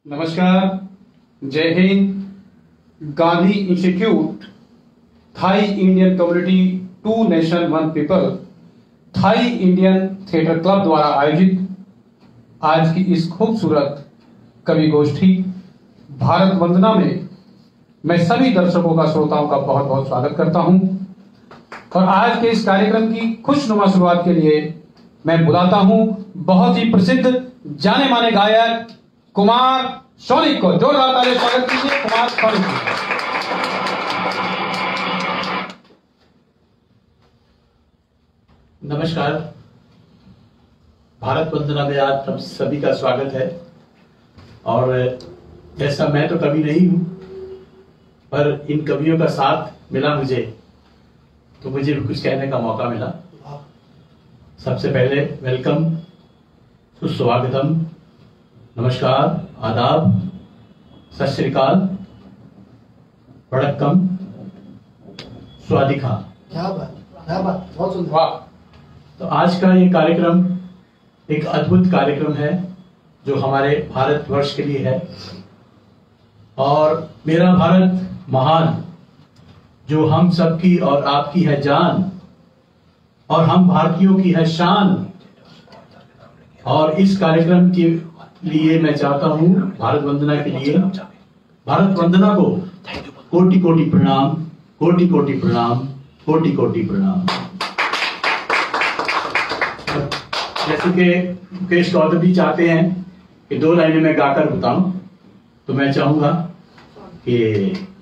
नमस्कार, जय हिंद। Gandhi institute, Thai Indian community, two nation one people, Thai Indian theatre club द्वारा आयोजित आज की इस खूबसूरत कवि गोष्ठी भारत वंदना में मैं सभी दर्शकों का, श्रोताओं का बहुत बहुत स्वागत करता हूं। और आज के इस कार्यक्रम की खुशनुमा शुरुआत के लिए मैं बुलाता हूं बहुत ही प्रसिद्ध जाने माने गायक कुमार सोनिक को। जोरदार तालियों से स्वागत कीजिए कुमार सोनिक को। नमस्कार, भारत वंदना में आप सब सभी का स्वागत है। और जैसा मैं तो कवि नहीं हूं, पर इन कवियों का साथ मिला मुझे, तो मुझे भी कुछ कहने का मौका मिला। सबसे पहले वेलकम, सुस्वागतम, नमस्कार, आदाब, सत श्री अकाल, वड़क्कम, स्वादिका। क्या बात, बहुत सुंदर। वाह। तो आज का ये कार्यक्रम एक अद्भुत कार्यक्रम है जो हमारे भारतवर्ष के लिए है। और मेरा भारत महान, जो हम सबकी और आपकी है जान, और हम भारतीयों की है शान। और इस कार्यक्रम के लिए मैं चाहता हूं, भारत वंदना के लिए, भारत वंदना को कोटि कोटि प्रणाम, कोटि कोटि प्रणाम, कोटि कोटि प्रणाम। जैसे कि मुकेश गौतम जी चाहते हैं कि 2 लाइनें मैं गाकर बताऊं, तो मैं चाहूंगा कि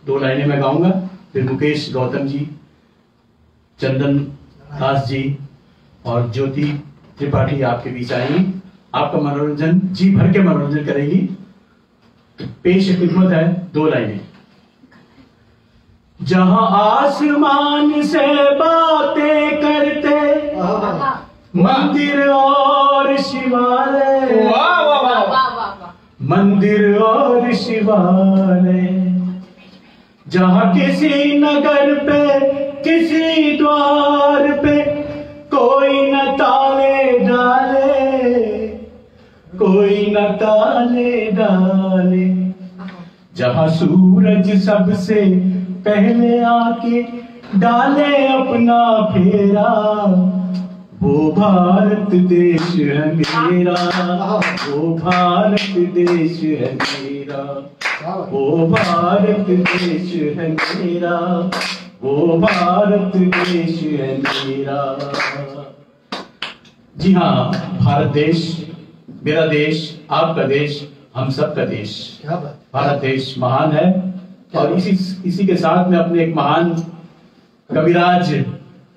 2 लाइनें मैं गाऊंगा, फिर मुकेश गौतम जी, चंदन दास जी और ज्योति त्रिपाठी आपके बीच आएंगी, आपका मनोरंजन, जी भर के मनोरंजन करेगी। पेश खिदमत है 2 लाइनें। जहां आसमान से बातें करते मंदिर और शिवालय, वाह वाह वाह, मंदिर और शिवालय। जहां किसी नगर पे, किसी द्वार पे कोई न ताले डाले, कोई न ताले डाले। जहां सूरज सबसे पहले आके डाले अपना फेरा, वो भारत देश है मेरा, वो भारत देश है मेरा, वो भारत देश है मेरा, वो भारत देश है मेरा। जी हाँ, भारत देश, मेरा देश, आपका देश, हम सबका देश। भारत देश महान है। और इसी के साथ में अपने एक महान कविराज,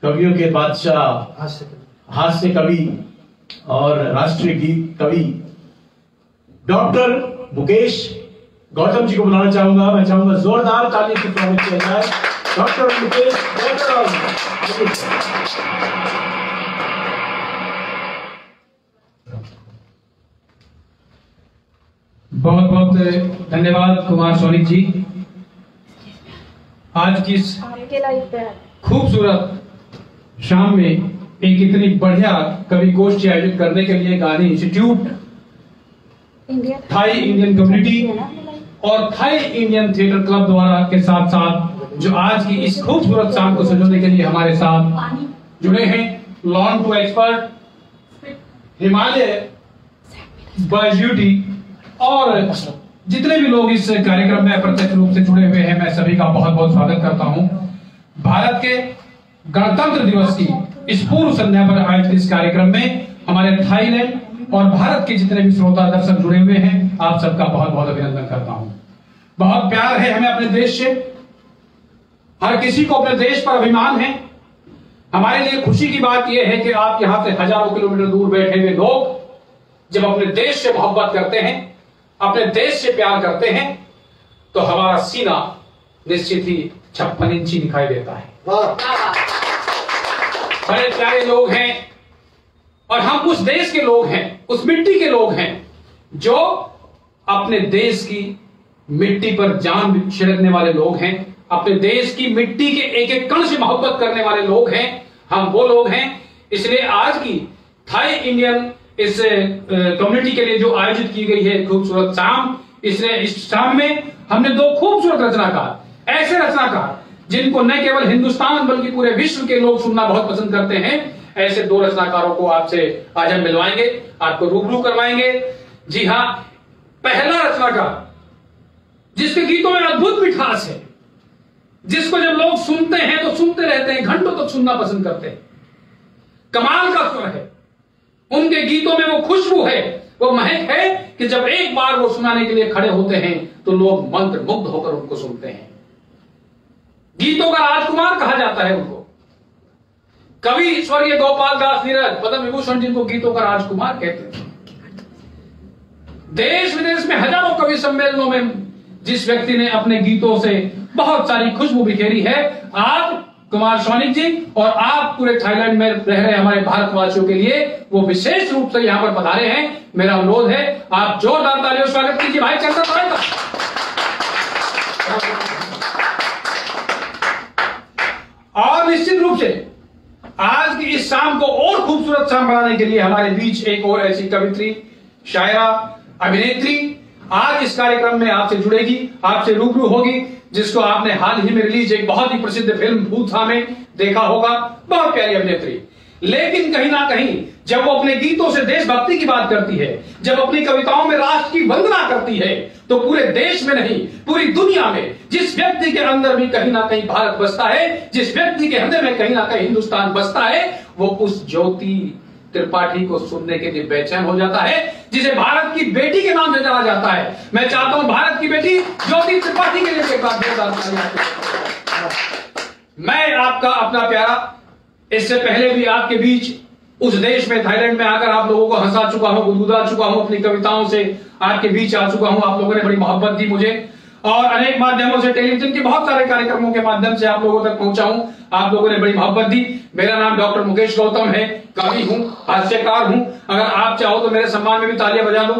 कवियों के बादशाह, हास्य कवि और राष्ट्रीय गीत कवि डॉक्टर मुकेश गौतम जी को बुलाना चाहूंगा। मैं चाहूंगा जोरदार ताली से स्वागत किया जाए डॉक्टर मुकेश गौतम। बहुत बहुत धन्यवाद कुमार सोनिक जी। आज की इस खूबसूरत शाम में एक इतनी बढ़िया कवि गोष्ठी आयोजित करने के लिए Gandhi institute, Thai Indian community और थाई इंडियन थिएटर क्लब द्वारा के साथ साथ जो आज की इस खूबसूरत शाम को सजोने के लिए हमारे साथ जुड़े हैं लॉन टू एक्सपर्ट, हिमालय, ब्यूटी और जितने भी लोग इस कार्यक्रम में अप्रत्यक्ष रूप से जुड़े हुए हैं, मैं सभी का बहुत बहुत स्वागत करता हूं। भारत के गणतंत्र दिवस की इस पूर्व संध्या पर आयोजित इस कार्यक्रम में हमारे थाईलैंड और भारत के जितने भी श्रोता दर्शक जुड़े हुए हैं, आप सबका बहुत बहुत अभिनंदन करता हूं। बहुत प्यार है हमें अपने देश से, हर किसी को अपने देश पर अभिमान है। हमारे लिए खुशी की बात यह है कि आप यहां से हजारों किलोमीटर दूर बैठे हुए लोग जब अपने देश से मोहब्बत करते हैं, अपने देश से प्यार करते हैं, तो हमारा सीना निश्चित ही 56 इंची दिखाई देता है। बड़े प्यारे लोग हैं और हम उस देश के लोग हैं, उस मिट्टी के लोग हैं जो अपने देश की मिट्टी पर जान छिड़कने वाले लोग हैं, अपने देश की मिट्टी के एक एक कण से मोहब्बत करने वाले लोग हैं। हम वो लोग हैं। इसलिए आज की थाई इंडियन इस कम्युनिटी के लिए जो आयोजित की गई है खूबसूरत शाम, इसलिए इस शाम में हमने दो खूबसूरत रचनाकार, ऐसे रचनाकार जिनको न केवल हिंदुस्तान बल्कि पूरे विश्व के लोग सुनना बहुत पसंद करते हैं, ऐसे दो रचनाकारों को आपसे आज हम मिलवाएंगे, आपको रूबरू करवाएंगे। जी हां, पहला रचनाकार जिसके गीतों में अद्भुत मिठास है, जिसको जब लोग सुनते हैं तो सुनते रहते हैं, घंटों तक सुनना पसंद करते हैं। कमाल का स्वर है उनके गीतों में, वो खुशबू है, वो महक है कि जब एक बार वो सुनाने के लिए खड़े होते हैं तो लोग मंत्र मुग्ध होकर उनको सुनते हैं। गीतों का राजकुमार कहा जाता है उनको। कवि स्वर्गीय गोपाल दास नीरज पद्म विभूषण जिनको गीतों का राजकुमार कहते हैं। देश विदेश में हजारों कवि सम्मेलनों में जिस व्यक्ति ने अपने गीतों से बहुत सारी खुशबू बिखेरी है, आज कुमार सोनिक जी और आप पूरे थाईलैंड में रह रहे हमारे भारतवासियों के लिए वो विशेष रूप से यहां पर पधारे हैं। मेरा अनुरोध है आप जोरदार तालियों स्वागत कीजिए भाई चंद्र सोरेन का। और निश्चित रूप से आज की इस शाम को और खूबसूरत शाम बनाने के लिए हमारे बीच एक और ऐसी कवित्री, शायरा, अभिनेत्री आज इस कार्यक्रम में आपसे जुड़ेगी, आपसे रूबरू होगी, जिसको आपने हाल ही में रिलीज एक बहुत ही प्रसिद्ध फिल्म भूथा में देखा होगा। बहुत प्यारी अभिनेत्री, लेकिन कहीं ना कहीं जब वो अपने गीतों से देशभक्ति की बात करती है, जब अपनी कविताओं में राष्ट्र की वंदना करती है, तो पूरे देश में नहीं पूरी दुनिया में जिस व्यक्ति के अंदर भी कहीं ना कहीं भारत बसता है, जिस व्यक्ति के हृदय में कहीं ना कहीं हिंदुस्तान बसता है, वो उस ज्योति त्रिपाठी को सुनने के लिए बेचैन हो जाता है, जिसे भारत की बेटी के नाम से जाना जाता है। मैं चाहता हूं भारत की बेटी ज्योति त्रिपाठी के लिए एक बार मैं आपका अपना प्यारा, इससे पहले भी आपके बीच उस देश में थाईलैंड में आकर आप लोगों को हंसा चुका हूं, गुदगुदा चुका हूं, अपनी कविताओं से आपके बीच आ चुका हूं। आप लोगों ने बड़ी मोहब्बत दी मुझे और अनेक माध्यमों से, टेलीविजन के बहुत सारे कार्यक्रमों के माध्यम से आप लोगों तक पहुंचा हूं। आप लोगों ने बड़ी मोहब्बत दी। मेरा नाम डॉक्टर मुकेश गौतम है, कवि हूं, हास्यकार हूं। अगर आप चाहो तो मेरे सम्मान में भी तालियां बजा लो।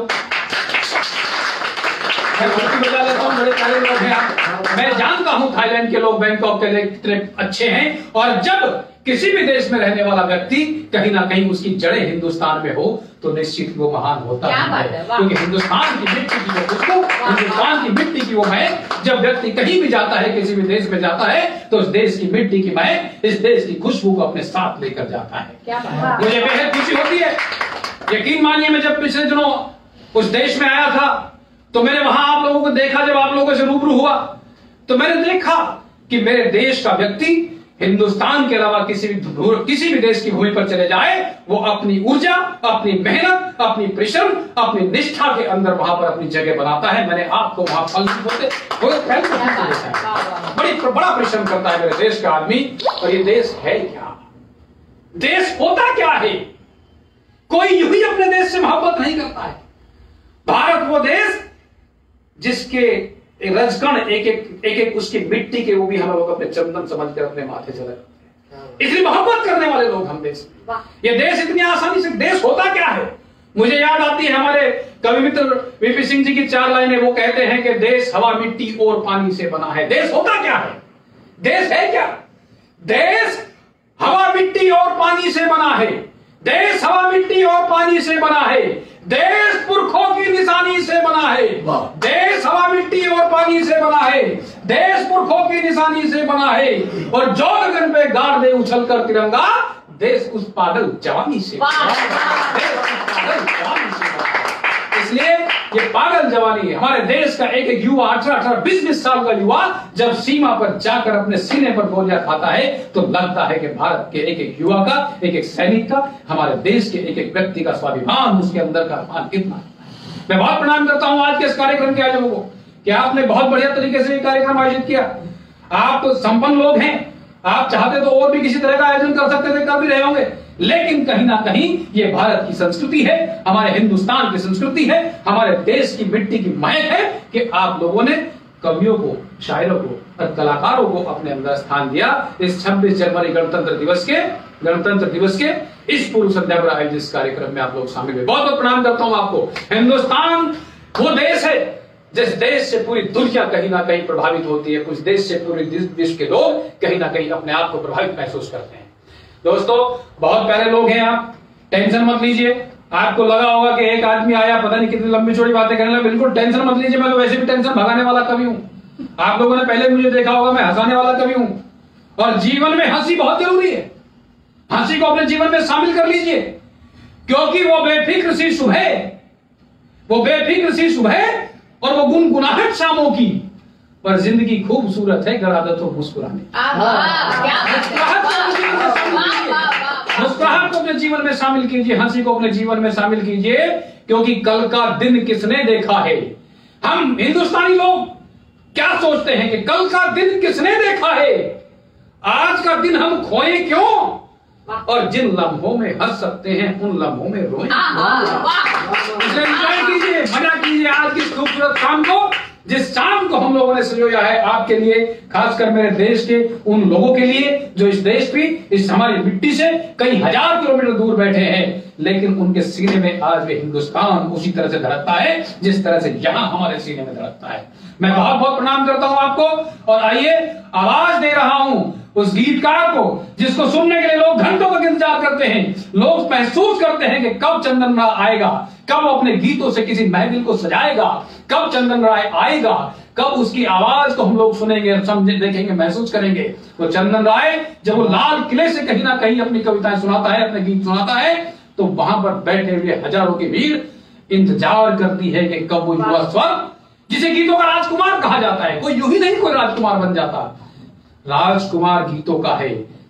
मैं बजा लेता हूं, बड़े सारे लोग हैं आप। मैं जानता हूं थाईलैंड के लोग बैंकॉक के लिए कितने अच्छे हैं, और जब किसी भी देश में रहने वाला व्यक्ति कहीं ना कहीं उसकी जड़ें हिंदुस्तान में हो तो निश्चित वो महान होता है, क्योंकि हिंदुस्तान की मिट्टी की वो खुशबू, हिंदुस्तान की मिट्टी की वो महक, जब व्यक्ति कहीं भी जाता है, किसी भी देश में जाता है, तो उस देश की मिट्टी की महक, इस देश की खुशबू को अपने साथ लेकर जाता है। मुझे बेहद खुशी होती है। यकीन मानिए, मैं जब पिछले दिनों उस देश में आया था तो मैंने वहां आप लोगों को देखा, जब आप लोगों से रूबरू हुआ तो मैंने देखा कि मेरे देश का व्यक्ति हिंदुस्तान के अलावा किसी भी देश की भूमि पर चले जाए, वो अपनी ऊर्जा, अपनी मेहनत, अपनी परिश्रम, अपनी निष्ठा के अंदर वहां पर अपनी जगह बनाता है। मैंने आपको वहां बड़ा परिश्रम करता है मेरे देश का आदमी। और ये देश है क्या, देश होता क्या है? कोई यूं ही अपने देश से मोहब्बत नहीं करता है। भारत वो देश जिसके रजकण एक एक उसकी मिट्टी के वो भी हम लोग अपने चंदन समझकर अपने माथे चले रखते हैं। इसलिए मोहब्बत करने वाले लोग हम देश में। ये देश इतनी आसानी से, देश होता क्या है? मुझे याद आती है हमारे कवि मित्र वीपी सिंह जी की 4 लाइनें। वो कहते हैं कि देश हवा मिट्टी और पानी से बना है। देश होता क्या है? देश है क्या? देश हवा मिट्टी और पानी से बना है। देश हवा मिट्टी और पानी से बना है। देश पुरखों की निशानी से बना है। देश हवा मिट्टी और पानी से बना है। देश पुरखों की निशानी से बना है। और जो गगन पे गाड़ दे उछलकर तिरंगा, देश उस पागल जवानी से बना है। इसलिए ये पागल जवानी है। हमारे देश का एक एक युवा 18-20 साल का युवा जब सीमा पर जाकर अपने सीने पर गोलियां खाता है तो लगता है कि भारत के एक एक युवा का, एक एक सैनिक का, हमारे देश के एक एक व्यक्ति का स्वाभिमान, उसके अंदर का अभिमान कितना है। मैं बहुत प्रणाम करता हूं आज के इस कार्यक्रम के आयोजकों को कि आपने बहुत बढ़िया तरीके से ये कार्यक्रम आयोजित किया। आप संपन्न लोग हैं, आप चाहते तो और भी किसी तरह का आयोजन कर सकते थे, कर भी रहे होंगे, लेकिन कहीं ना कहीं ये भारत की संस्कृति है, हमारे हिंदुस्तान की संस्कृति है, हमारे देश की मिट्टी की महक है कि आप लोगों ने कवियों को, शायरों को और कलाकारों को अपने अंदर स्थान दिया। इस 26 जनवरी गणतंत्र दिवस के इस पूर्व संध्या पर आयोजित इस कार्यक्रम में आप लोग शामिल हुए। बहुत बहुत प्रणाम करता हूं आपको। हिंदुस्तान वो देश है जिस देश से पूरी दुनिया कहीं ना कहीं प्रभावित होती है, कुछ देश से पूरे विश्व के लोग कहीं ना कहीं अपने आप को प्रभावित महसूस करते हैं। दोस्तों, बहुत प्यारे लोग हैं आप, टेंशन मत लीजिए। आपको लगा होगा कि एक आदमी आया, पता नहीं कितनी लंबी चौड़ी बातें करने लगा। बिल्कुल टेंशन मत लीजिए, मैं तो वैसे भी टेंशन भगाने वाला कवि हूं। आप लोगों ने पहले मुझे देखा होगा, मैं हंसाने वाला कवि हूं। और जीवन में हंसी बहुत जरूरी है। हंसी को अपने जीवन में शामिल कर लीजिए, क्योंकि वो बेफिक्र सी सुबह और वो गुनगुनाहट शामों की। पर जिंदगी खूबसूरत है अगर आदत हो मुस्कुराने। मुस्कुराहट को अपने जीवन में शामिल कीजिए, हंसी को अपने जीवन में शामिल कीजिए, क्योंकि कल का दिन किसने देखा है। हम हिंदुस्तानी लोग क्या सोचते हैं कि कल का दिन किसने देखा है, आज का दिन हम खोए क्यों, और जिन लम्हों में हंस सकते हैं उन लम्हों में रोएं। एंजॉय कीजिए, मजा कीजिए आज की खूबसूरत शाम को, जिस शाम को हम लोगों ने सजोया है आपके लिए, खासकर मेरे देश के उन लोगों के लिए जो इस देश की, इस हमारी मिट्टी से कई हजार किलोमीटर दूर बैठे हैं, लेकिन उनके सीने में आज भी हिंदुस्तान उसी तरह से धड़कता है जिस तरह से यहां हमारे सीने में धड़कता है। मैं बहुत बहुत प्रणाम करता हूं आपको, और आइए आवाज दे रहा हूं उस गीतकार को जिसको सुनने के लिए लोग घंटों तक इंतजार करते हैं। लोग महसूस करते हैं कि कब चंदन राय आएगा, कब वो अपने गीतों से किसी महफिल को सजाएगा, कब चंदन राय आएगा, कब उसकी आवाज को हम लोग सुनेंगे, समझे, देखेंगे, महसूस करेंगे। तो चंदन राय जब वो लाल किले से कहीं ना कहीं अपनी कविताएं सुनाता है, अपने गीत सुनाता है, तो वहां पर बैठे हुए हजारों की भीड़ इंतजार करती है कि कब वो युवा स्वर, जिसे गीतों का राजकुमार कहा जाता है, कोई यूं ही नहीं कोई राजकुमार बन जाता, राजकुमार गीतों का है,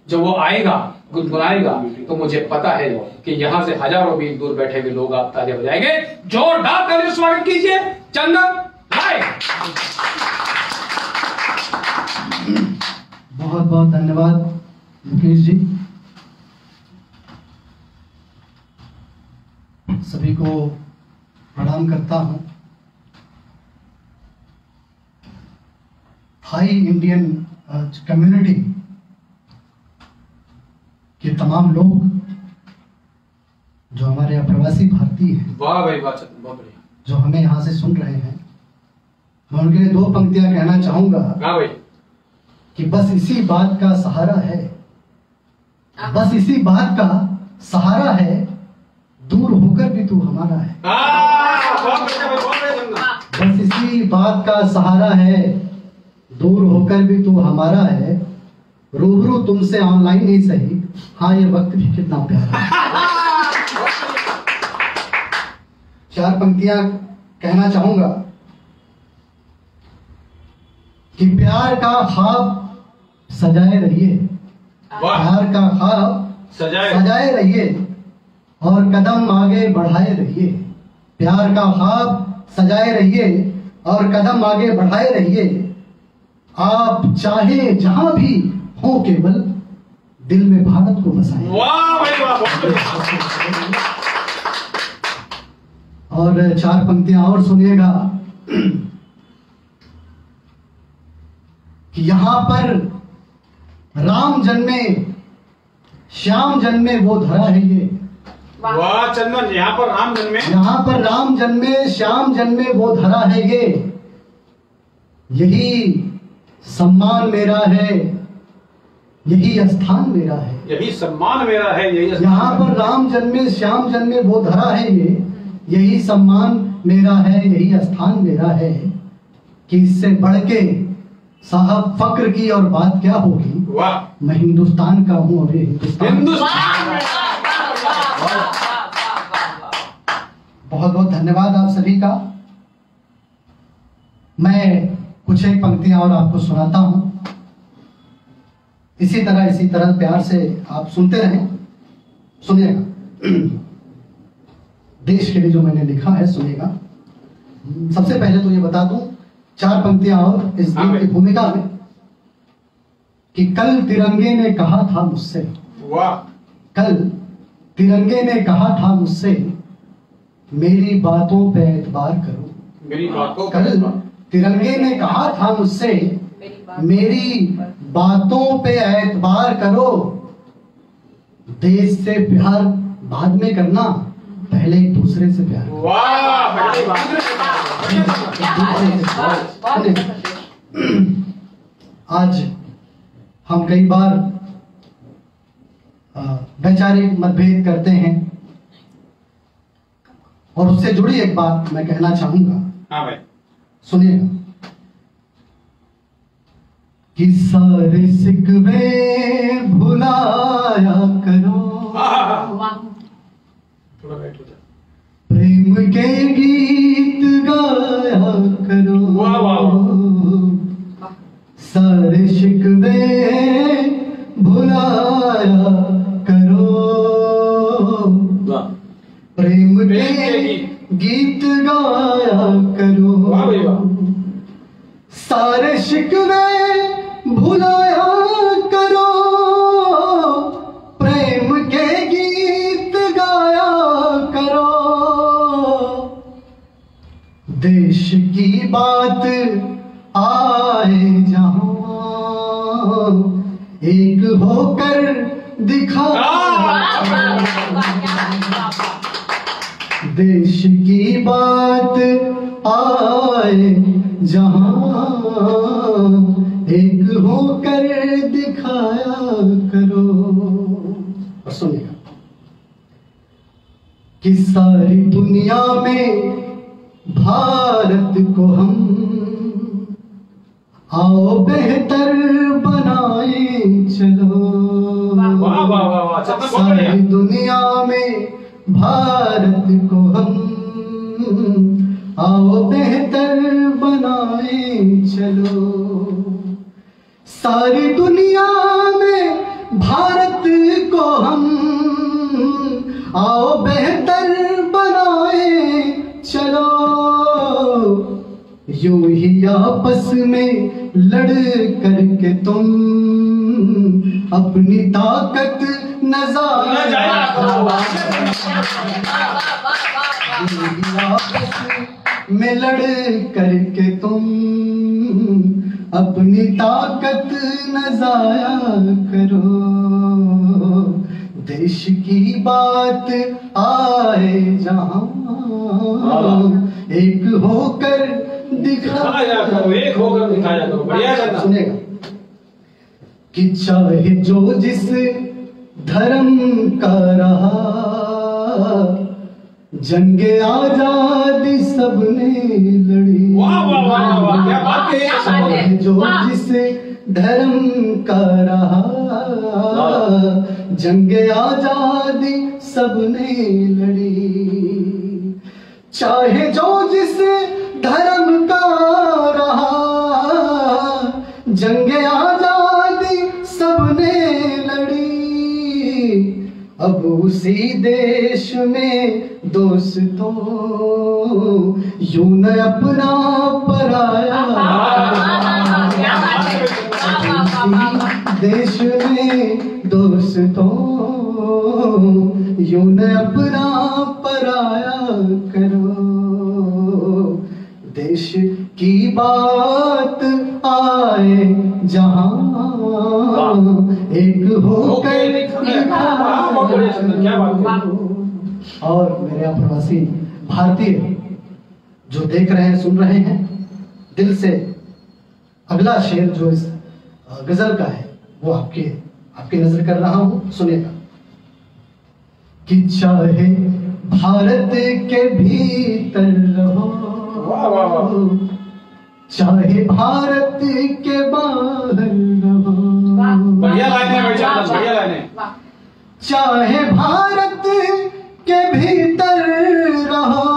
जो वो आएगा, गुनगुनाएगा, तो मुझे पता है कि यहां से हजारों मील दूर बैठे हुए लोग आप तालियां बजाएंगे। जोरदार तालियों से स्वागत कीजिए चंदन राय। बहुत बहुत धन्यवाद मुकेश जी। सभी को प्रणाम करता हूं। हाई इंडियन कम्युनिटी के तमाम लोग जो हमारे अप्रवासी भारतीय हैं, वाह भाई वाह, बहुत बढ़िया, जो हमें यहाँ से सुन रहे हैं, मैं उनके लिए 2 पंक्तियां कहना चाहूंगा। हाँ भाई, कि बस इसी बात का सहारा है, बस इसी बात का सहारा है, दूर होकर भी तू हमारा है। बस इसी बात का सहारा है, दूर होकर भी तू हमारा है, रूबरू तुमसे ऑनलाइन ही सही, हाँ ये वक्त भी कितना प्यारा है। 4 पंक्तियां कहना चाहूंगा कि प्यार का ख्वाब सजाए रहिए, प्यार का ख्वाब सजाए रहिए और कदम आगे बढ़ाए रहिए, प्यार का ख्वाब सजाए रहिए और कदम आगे बढ़ाए रहिए। आप चाहे जहां भी हो, केवल दिल में भारत को बसाएं। वाह भाई वाह, और 4 पंक्तियां और सुनिएगा कि यहां पर राम जन्मे श्याम जन्मे वो धरा है ये। वाह चंदन, यहाँ पर राम जन्मे, यहां पर राम जन्मे श्याम जन्मे वो धरा है ये, यही सम्मान मेरा है, यही स्थान मेरा है, यही सम्मान मेरा है, यही यहाँ पर राम जन्मे श्याम जन्मे वो धरा है ये, यही सम्मान मेरा है, यही स्थान मेरा है। कि इससे बढ़ के साहब फक्र की और बात क्या होगी। वाह, मैं हिंदुस्तान का हूँ, अभी हिंदुस्तान। बहुत बहुत धन्यवाद आप सभी का। मैं कुछ एक पंक्तियां और आपको सुनाता हूं, इसी तरह प्यार से आप सुनते रहें, सुनिएगा। देश के लिए जो मैंने लिखा है सुनिएगा। सबसे पहले तो ये बता दूं 4 पंक्तियां और इस गीत की भूमिका में, कि कल तिरंगे ने कहा था मुझसे, वाह, कल तिरंगे ने कहा था मुझसे, मेरी बातों पे एतबार करो, मेरी बातों कल तिरंगे ने कहा था मुझसे, मेरी बातों पे एतबार करो, देश से प्यार बाद में करना, पहले एक दूसरे से प्यार। वाह, आज हम कई बार वैचारिक मतभेद करते हैं, और उससे जुड़ी एक बात मैं कहना चाहूंगा। हाँ भाई सुनिएगा कि सारे सिकवे भुलाया करो, थोड़ा बैठ हो जा, प्रेम के गीत गाया करो। वाह वाह, सारे शिकवे भुलाया करो, प्रेम के गीत गाया करो। वाह भाई वाह, सारे शिकवे भुलाया करो, प्रेम के गीत गाया करो। देश की बात आए जहां, एक होकर दिखा। देश की बात आए जहां, एक होकर दिखाया करो। और सुनिएगा कि सारी दुनिया में भारत को हम आओ बेहतर बनाए चलो। वाह वाह वाह वाह, सारी दुनिया में भारत को हम आओ बेहतर बनाए चलो। सारी दुनिया में भारत को हम आओ बेहतर बनाए चलो। यूं ही आपस में लड़ करके तुम अपनी ताकत नजारा करो। आपस में लड़ करके तुम अपनी ताकत नजाया करो। देश की बात आए जहां, एक होकर दिखाया करो, एक होकर दिखाया करो। बढ़िया सुनेगा कि चाहे जो जिस धर्म का रहा, जंगे आजादी सबने लड़ी। वाह वाह वाह वाह, क्या बात है। चाहे जो जिस धर्म का रहा, जंगे आजादी सबने लड़ी। चाहे जो जिस धर्म का रहा, जंगे आजादी सबने लड़ी। अब उसी देश में दोस्तों यूं न अपना पराया। देश में दोस्तों यूं न अपना पराया करो। देश की बात आए जहां, एक होकर और मेरे यहाँ प्रवासी भारतीय जो देख रहे हैं सुन रहे हैं, दिल से अगला शेर जो इस गजल का है वो आपकी नजर कर रहा हूं। सुनिएगा कि चाहे भारत के भीतर रहो, चाहे भारत के बाहर रहो। बढ़िया लाइन है, बढ़िया लाइन है। चाहे भारत के भीतर रहो,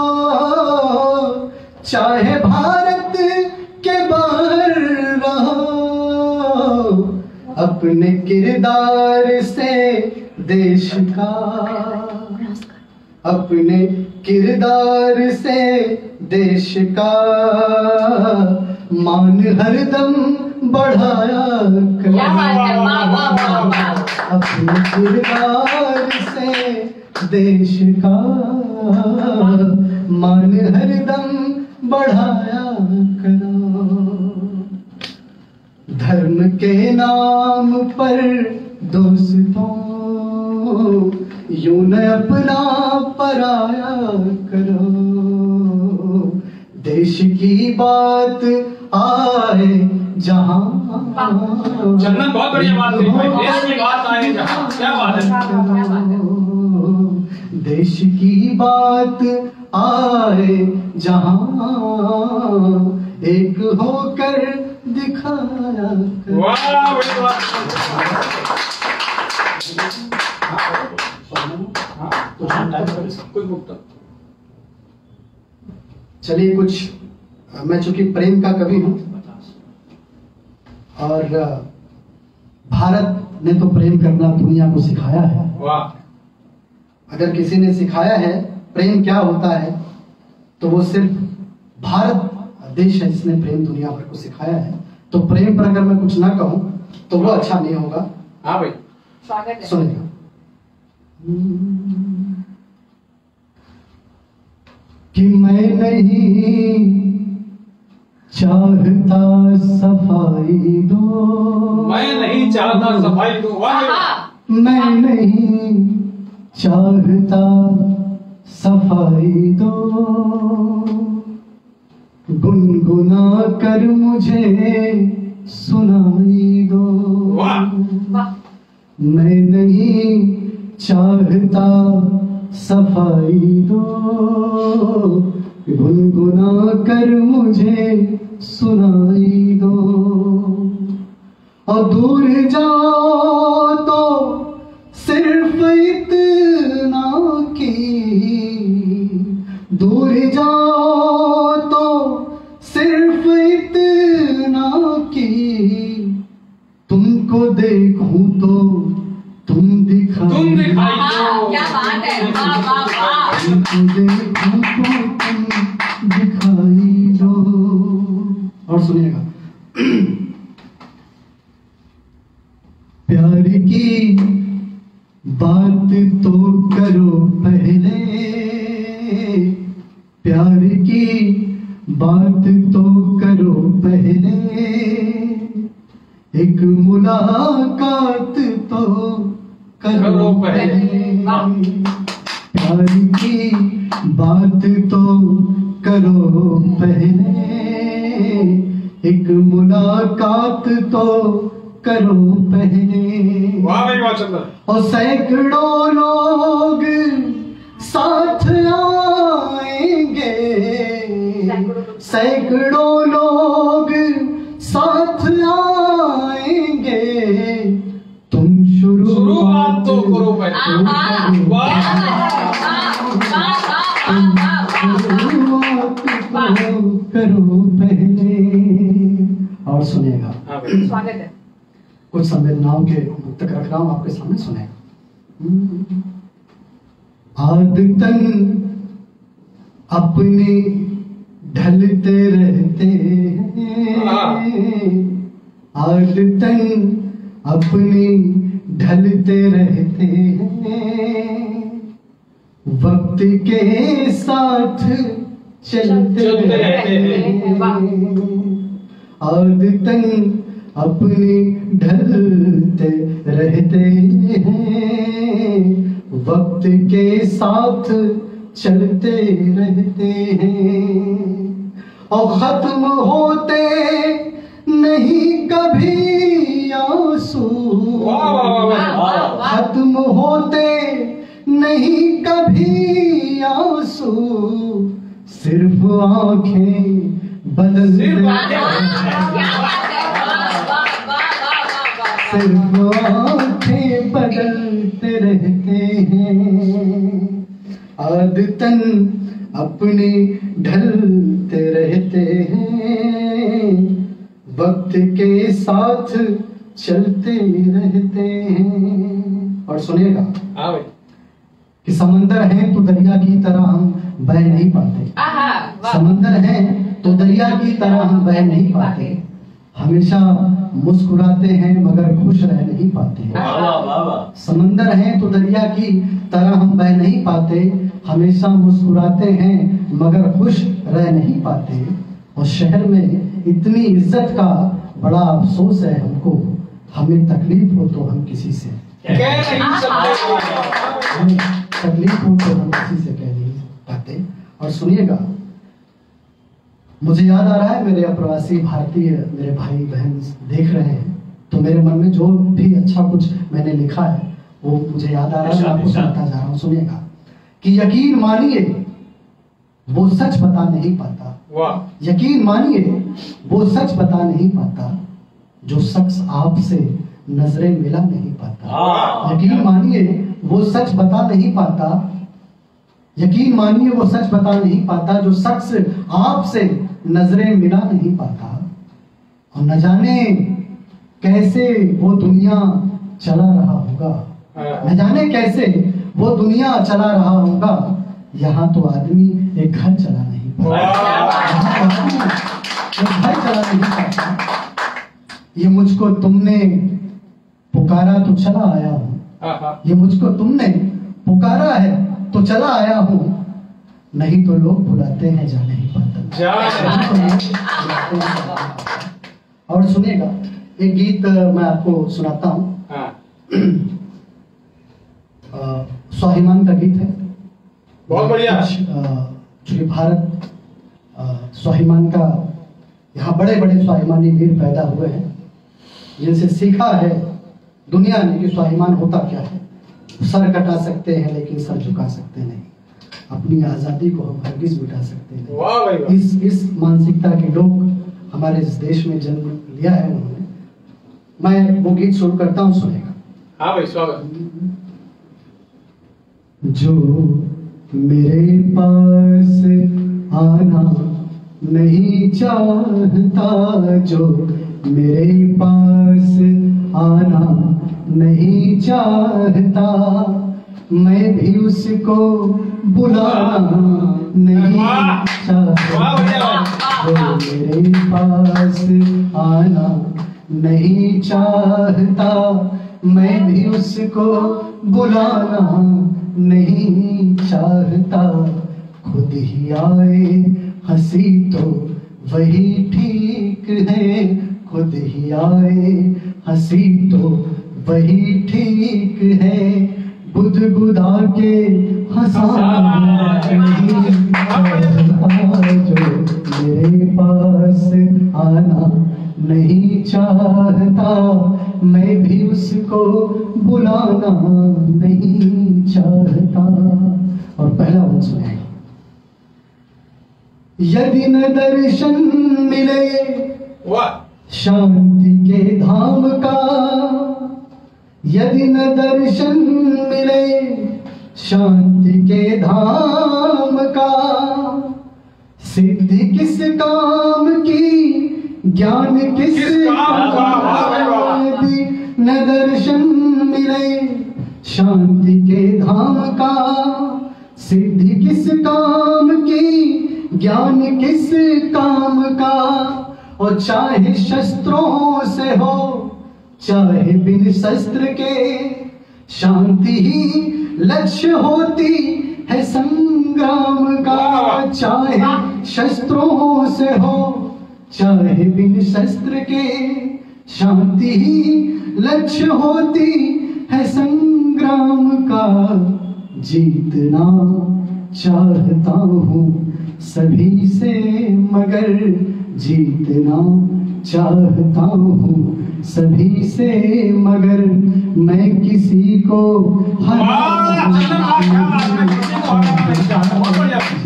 चाहे भारत के बाहर रहो। अपने किरदार से देश का, अपने किरदार से देश का मान हरदम बढ़ाया करो। अपने किरदार से देश का मान हरदम बढ़ाया करो। धर्म के नाम पर दोस्तों यूं न अपना पराया करो। देश की बात आए जहां, चंदन बहुत बढ़िया बात है भाई, देश की बात आए जहां, क्या बात है। देश की बात आए जहां एक होकर दिखाया कर। वाह वाह। चलिए कुछ, मैं चूंकि प्रेम का कवि हूं और भारत ने तो प्रेम करना दुनिया को सिखाया है। वाह। अगर किसी ने सिखाया है प्रेम क्या होता है तो वो सिर्फ भारत देश है जिसने प्रेम दुनिया भर को सिखाया है। तो प्रेम पर अगर मैं कुछ ना कहूं तो वो अच्छा नहीं होगा। हाँ भाई, स्वागत है। सुनिएगा। कि मैं नहीं चाहता सफाई दो, मैं नहीं चाहता सफाई दो। वाह। मैं नहीं चाहता सफाई दो, गुनगुना कर मुझे सुनाई दो। वाह। मैं नहीं चाहता सफाई दो, गुनगुना कर मुझे सुनाई दो। और दूर जाओ तो सिर्फ इतना की, दूर जाओ तो सिर्फ इतना की, तुमको देखूं तो तुम दिखाई दो। क्या बात है, वाह वाह वाह। तुमको देखूं तो तुम दिखाई दो। और सुनिएगा। प्यार की बात तो करो पहले, प्यार की बात तो करो पहले, एक मुलाकात तो करो पहले। प्यार की बात तो करो पहले, एक मुलाकात तो करो पहले। वाह भाई वाह चंद्र। और सैकड़ों लोग साथ आएंगे, सैकड़ों लोग साथ आएंगे, तुम शुरुआत तो करो पहले। करो पहले। और सुनिएगा। स्वागत है। कुछ संवेदनाओं के मुक्त रख रहा हूं आपके सामने, सुनेगा। आदतन अपने ढलते रहते हैं, आदतन अपने ढलते रहते हैं, वक्त के साथ चलते रहते हैं। आदतन अपने ढलते रहते हैं, वक्त के साथ चलते रहते हैं। और खत्म होते नहीं कभी आंसू, खत्म होते नहीं कभी आंसू, सिर्फ आंखें बदलते सिर्फ आंखें बदलते रहते हैं। आदतन अपने ढलते रहते हैं, वक्त के साथ चलते रहते हैं। और सुनिएगा कि समंदर है तो दरिया की तरह हम बह नहीं पाते। समंदर है तो दरिया की तरह हम बह नहीं पाते। हमेशा मुस्कुराते हैं मगर खुश रह नहीं पाते। समंदर है तो दरिया की तरह हम बह नहीं पाते। हमेशा मुस्कुराते हैं मगर खुश रह नहीं पाते। और शहर में इतनी इज्जत का बड़ा अफसोस है हमको, हमें तकलीफ हो तो हम किसी से तकलीफ हो तो हम किसी से कह नहीं पाते। और सुनिएगा, मुझे याद आ रहा है, मेरे अप्रवासी भारतीय मेरे भाई बहन देख रहे हैं तो मेरे मन में जो भी अच्छा कुछ मैंने लिखा है वो मुझे याद आ रहा है, मैं आपको सुनाता जा रहा हूँ। सुनिएगा कि यकीन मानिए वो सच बता नहीं पाता। वाह। यकीन मानिए वो सच बता नहीं पाता जो शख्स आपसे नजरें मिला नहीं पाता। यकीन मानिए वो सच बता नहीं पाता। यकीन मानिए वो सच बता नहीं पाता जो शख्स आपसे नजरें मिला नहीं पाता। और न जाने कैसे वो दुनिया चला रहा होगा। न जाने कैसे वो दुनिया चला रहा होगा। यहाँ तो आदमी एक घर चला नहीं पाता। एक घर चला नहीं पाता। ये मुझको तुमने पुकारा तो चला आया हूँ। ये मुझको तुमने पुकारा है तो चला आया हूँ। नहीं तो लोग बुलाते हैं जा नहीं पाता। और सुनिएगा एक गीत मैं आपको सुनाता हूँ। स्वाभिमान का गीत है। बहुत बढ़िया। जो भारत स्वाभिमान का, यहाँ बड़े बड़े स्वाभिमानी वीर पैदा हुए हैं जिनसे सीखा है दुनिया ने कि स्वाभिमान होता क्या है। सर कटा सकते हैं लेकिन सर झुका सकते नहीं। अपनी आजादी को हम हरगिज मिटा सकते नहीं। वाह भाई वाह। इस मानसिकता के लोग हमारे इस देश में जन्म लिया है उन्होंने। मैं वो गीत शुरू करता हूँ, सुनेगा। हाँ भाई स्वागत। जो मेरे पास आना नहीं चाहता, जो मेरे पास आना नहीं चाहता, मैं भी उसको बुलाना नहीं चाहता। जो मेरे पास आना नहीं चाहता, मैं भी उसको बुलाना नहीं चाहता। खुद ही आए हंसी तो वही ठीक है। खुद ही आए हंसी तो वही ठीक है। बुदबुदा के हंसाना नहीं चाहता। जो मेरे पास आना नहीं चाहता, मैं भी उसको बुलाना नहीं चाहता। और पहला वचन सुनेगा। यदि न दर्शन मिले शांति के धाम का, यदि न दर्शन मिले शांति के धाम का, सिद्धि किस काम की, ज्ञान किस काम का। यदि न दर्शन मिले शांति के धाम का, सिद्धि किस काम की, ज्ञान किस काम का। और चाहे शस्त्रों से हो चाहे बिन शस्त्र के, शांति ही लक्ष्य होती है संग्राम का। चाहे शस्त्रों से हो चाहे बिन शस्त्र के, शांति ही लक्ष्य होती है संग्राम का। जीतना चाहता हूँ सभी से मगर, जीतना चाहता हूँ सभी से मगर, मैं किसी को हराना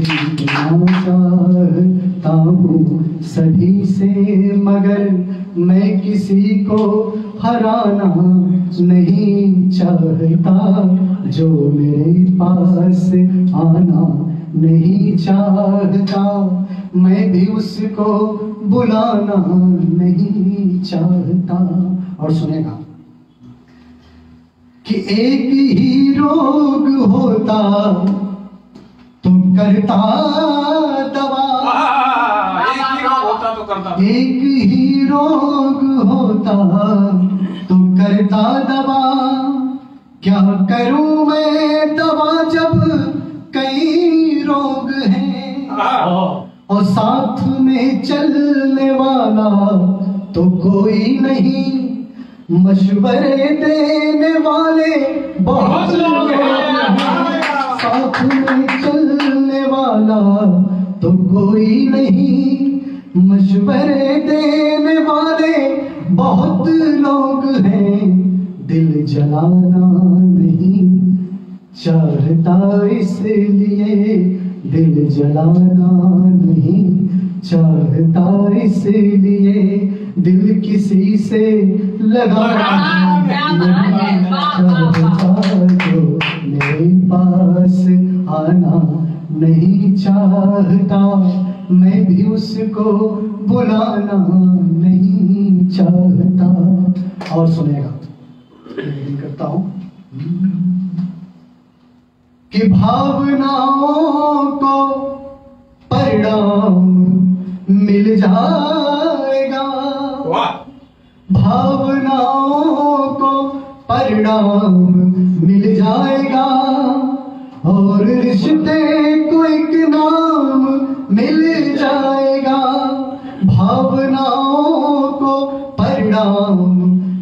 जीतना चाहता हूँ सभी से मगर, मैं किसी को हराना नहीं चाहता। जो मेरे पास आना नहीं चाहता, मैं भी उसको बुलाना नहीं चाहता। और सुनेगा कि एक ही रोग होता तो करता दवा। एक ही रोग होता तो करता दवा। क्या करूं मैं दवा जब कई रोग हैं, और साथ में चलने वाला तो कोई नहीं। मशवरे देने वाले बहुत लोग हैं, साथ में चलने वाला तो कोई नहीं। मशवरे देने वाले बहुत लोग हैं, दिल जलाना नहीं चाहता इसलिए दिल जलाना नहीं चाहता, इसलिए दिल किसी से लगाना नहीं चाहता, जो मेरे पास आना नहीं चाहता, मैं भी उसको बुलाना नहीं चाहता। और सुनेगा करता हूं कि भावनाओं को परिणाम मिल जाएगा, भावनाओं को परिणाम मिल जाएगा, और रिश्ते को एक नाम मिल जाएगा, भावनाओं को परिणाम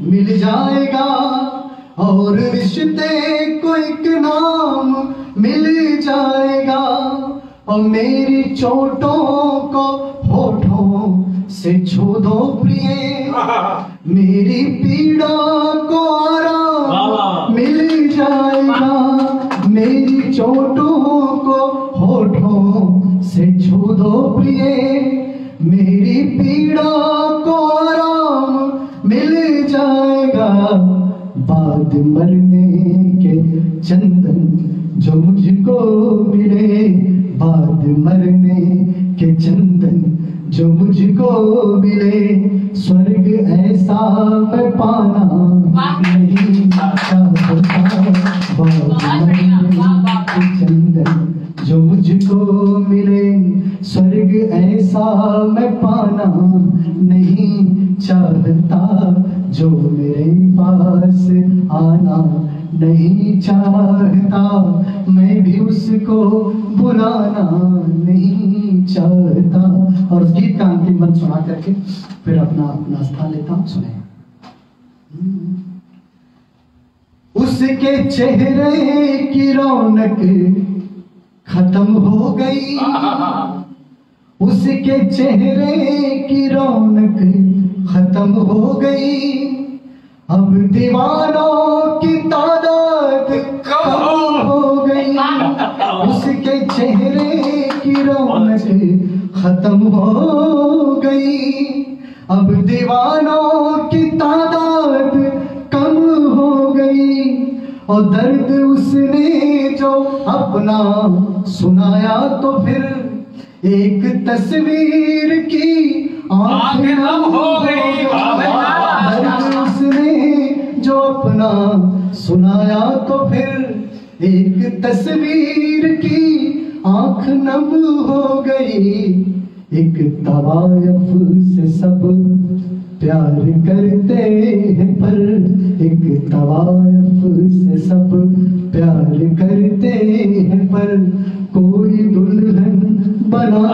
मिल जाएगा, और रिश्ते को एक नाम मिल जाएगा, और मेरी चोटों को होठों से छू दो प्रिय, मेरी पीड़ा को आराम मिल जाएगा, मेरी चोटों को होठों से छू दो प्रिय, मेरी पीड़ा को आराम मिल जाएगा, बाद मरने के चंदन जो मुझको मिले, बाद मरने के चंदन जो मुझको मिले, स्वर्ग ऐसा मैं पाना नहीं चाहता, बाद मरने के चंदन जो मुझको मिले, स्वर्ग ऐसा मैं पाना नहीं चाहता, जो मेरे पास आना नहीं चाहता, मैं भी उसको बुलाना नहीं चाहता। और उस गीत का अंतिम बंद सुना करके फिर अपना स्थान लेता हूं। सुने। उसके चेहरे की रौनक खत्म हो गई, उसके चेहरे की रौनक खत्म हो गई, अब दीवानों की तादाद कम हो गई, उसके चेहरे की रौनक खत्म हो गई, अब दीवानों की तादाद कम हो गई, और दर्द उसने जो अपना सुनाया तो फिर एक तस्वीर की आंख नम हो गई, दर्द उसने जो अपना सुनाया तो फिर एक तस्वीर की आंख नम हो गई, एक तवायफ से सब प्यार करते हैं पर, एक तवायफ से सब प्यार करते हैं पर, कोई दुल्हन बना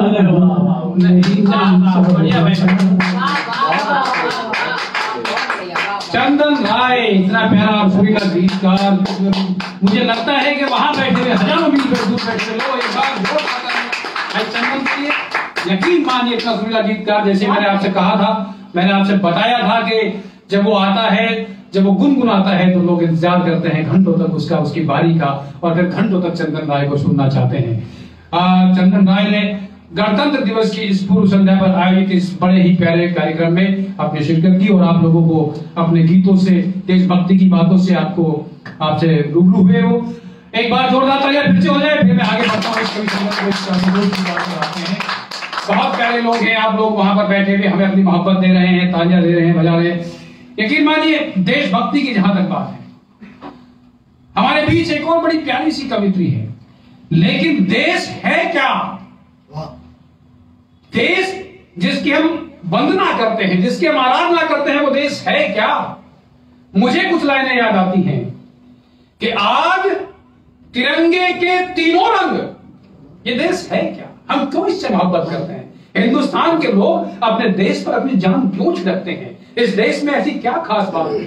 नहीं चंदन राय इतना प्यारा आप सभी का गीतकार, मुझे लगता है कि वहां बैठे हुए हजारों मील दूर बैठे लोग एक बार जोर भाई चंदन के लिए यकीन मानिए इतना सुरीला गीतकार। जैसे मैंने आपसे कहा था, मैंने आपसे बताया था कि जब वो आता है, जब वो गुनगुनाता है तो लोग इंतजार करते हैं घंटों तक उसकी बारी का, और फिर घंटों तक चंदन राय को सुनना चाहते हैं। चंदन राय ने गणतंत्र दिवस की इस पूर्व संध्या पर आयोजित इस बड़े ही प्यारे कार्यक्रम में अपनी शिरकत की, और आप लोगों को अपने गीतों से, देशभक्ति की बातों से आपसे रूबरू हुए हो। एक बार जोरदार तालियां फिर से हो जाए, फिर मैं आगे बढ़ता हूँ। बहुत प्यारे लोग हैं आप लोग वहां पर बैठे हुए, हमें अपनी मोहब्बत दे रहे हैं, तालियां दे रहे हैं, बजा रहे हैं। यकीन मानिए देशभक्ति की जहां तक बात है, हमारे बीच एक और बड़ी प्यारी सी कवित्री है, लेकिन देश है क्या? देश जिसकी हम वंदना करते हैं, जिसकी हम आराधना करते हैं, वो देश है क्या? मुझे कुछ लाइनें याद आती हैं कि आज तिरंगे के तीनों रंग, ये देश है क्या? हम क्यों इससे मोहब्बत करते हैं? हिंदुस्तान के लोग अपने देश पर अपनी जान क्यों छिड़कते हैं? इस देश में ऐसी क्या खास बात है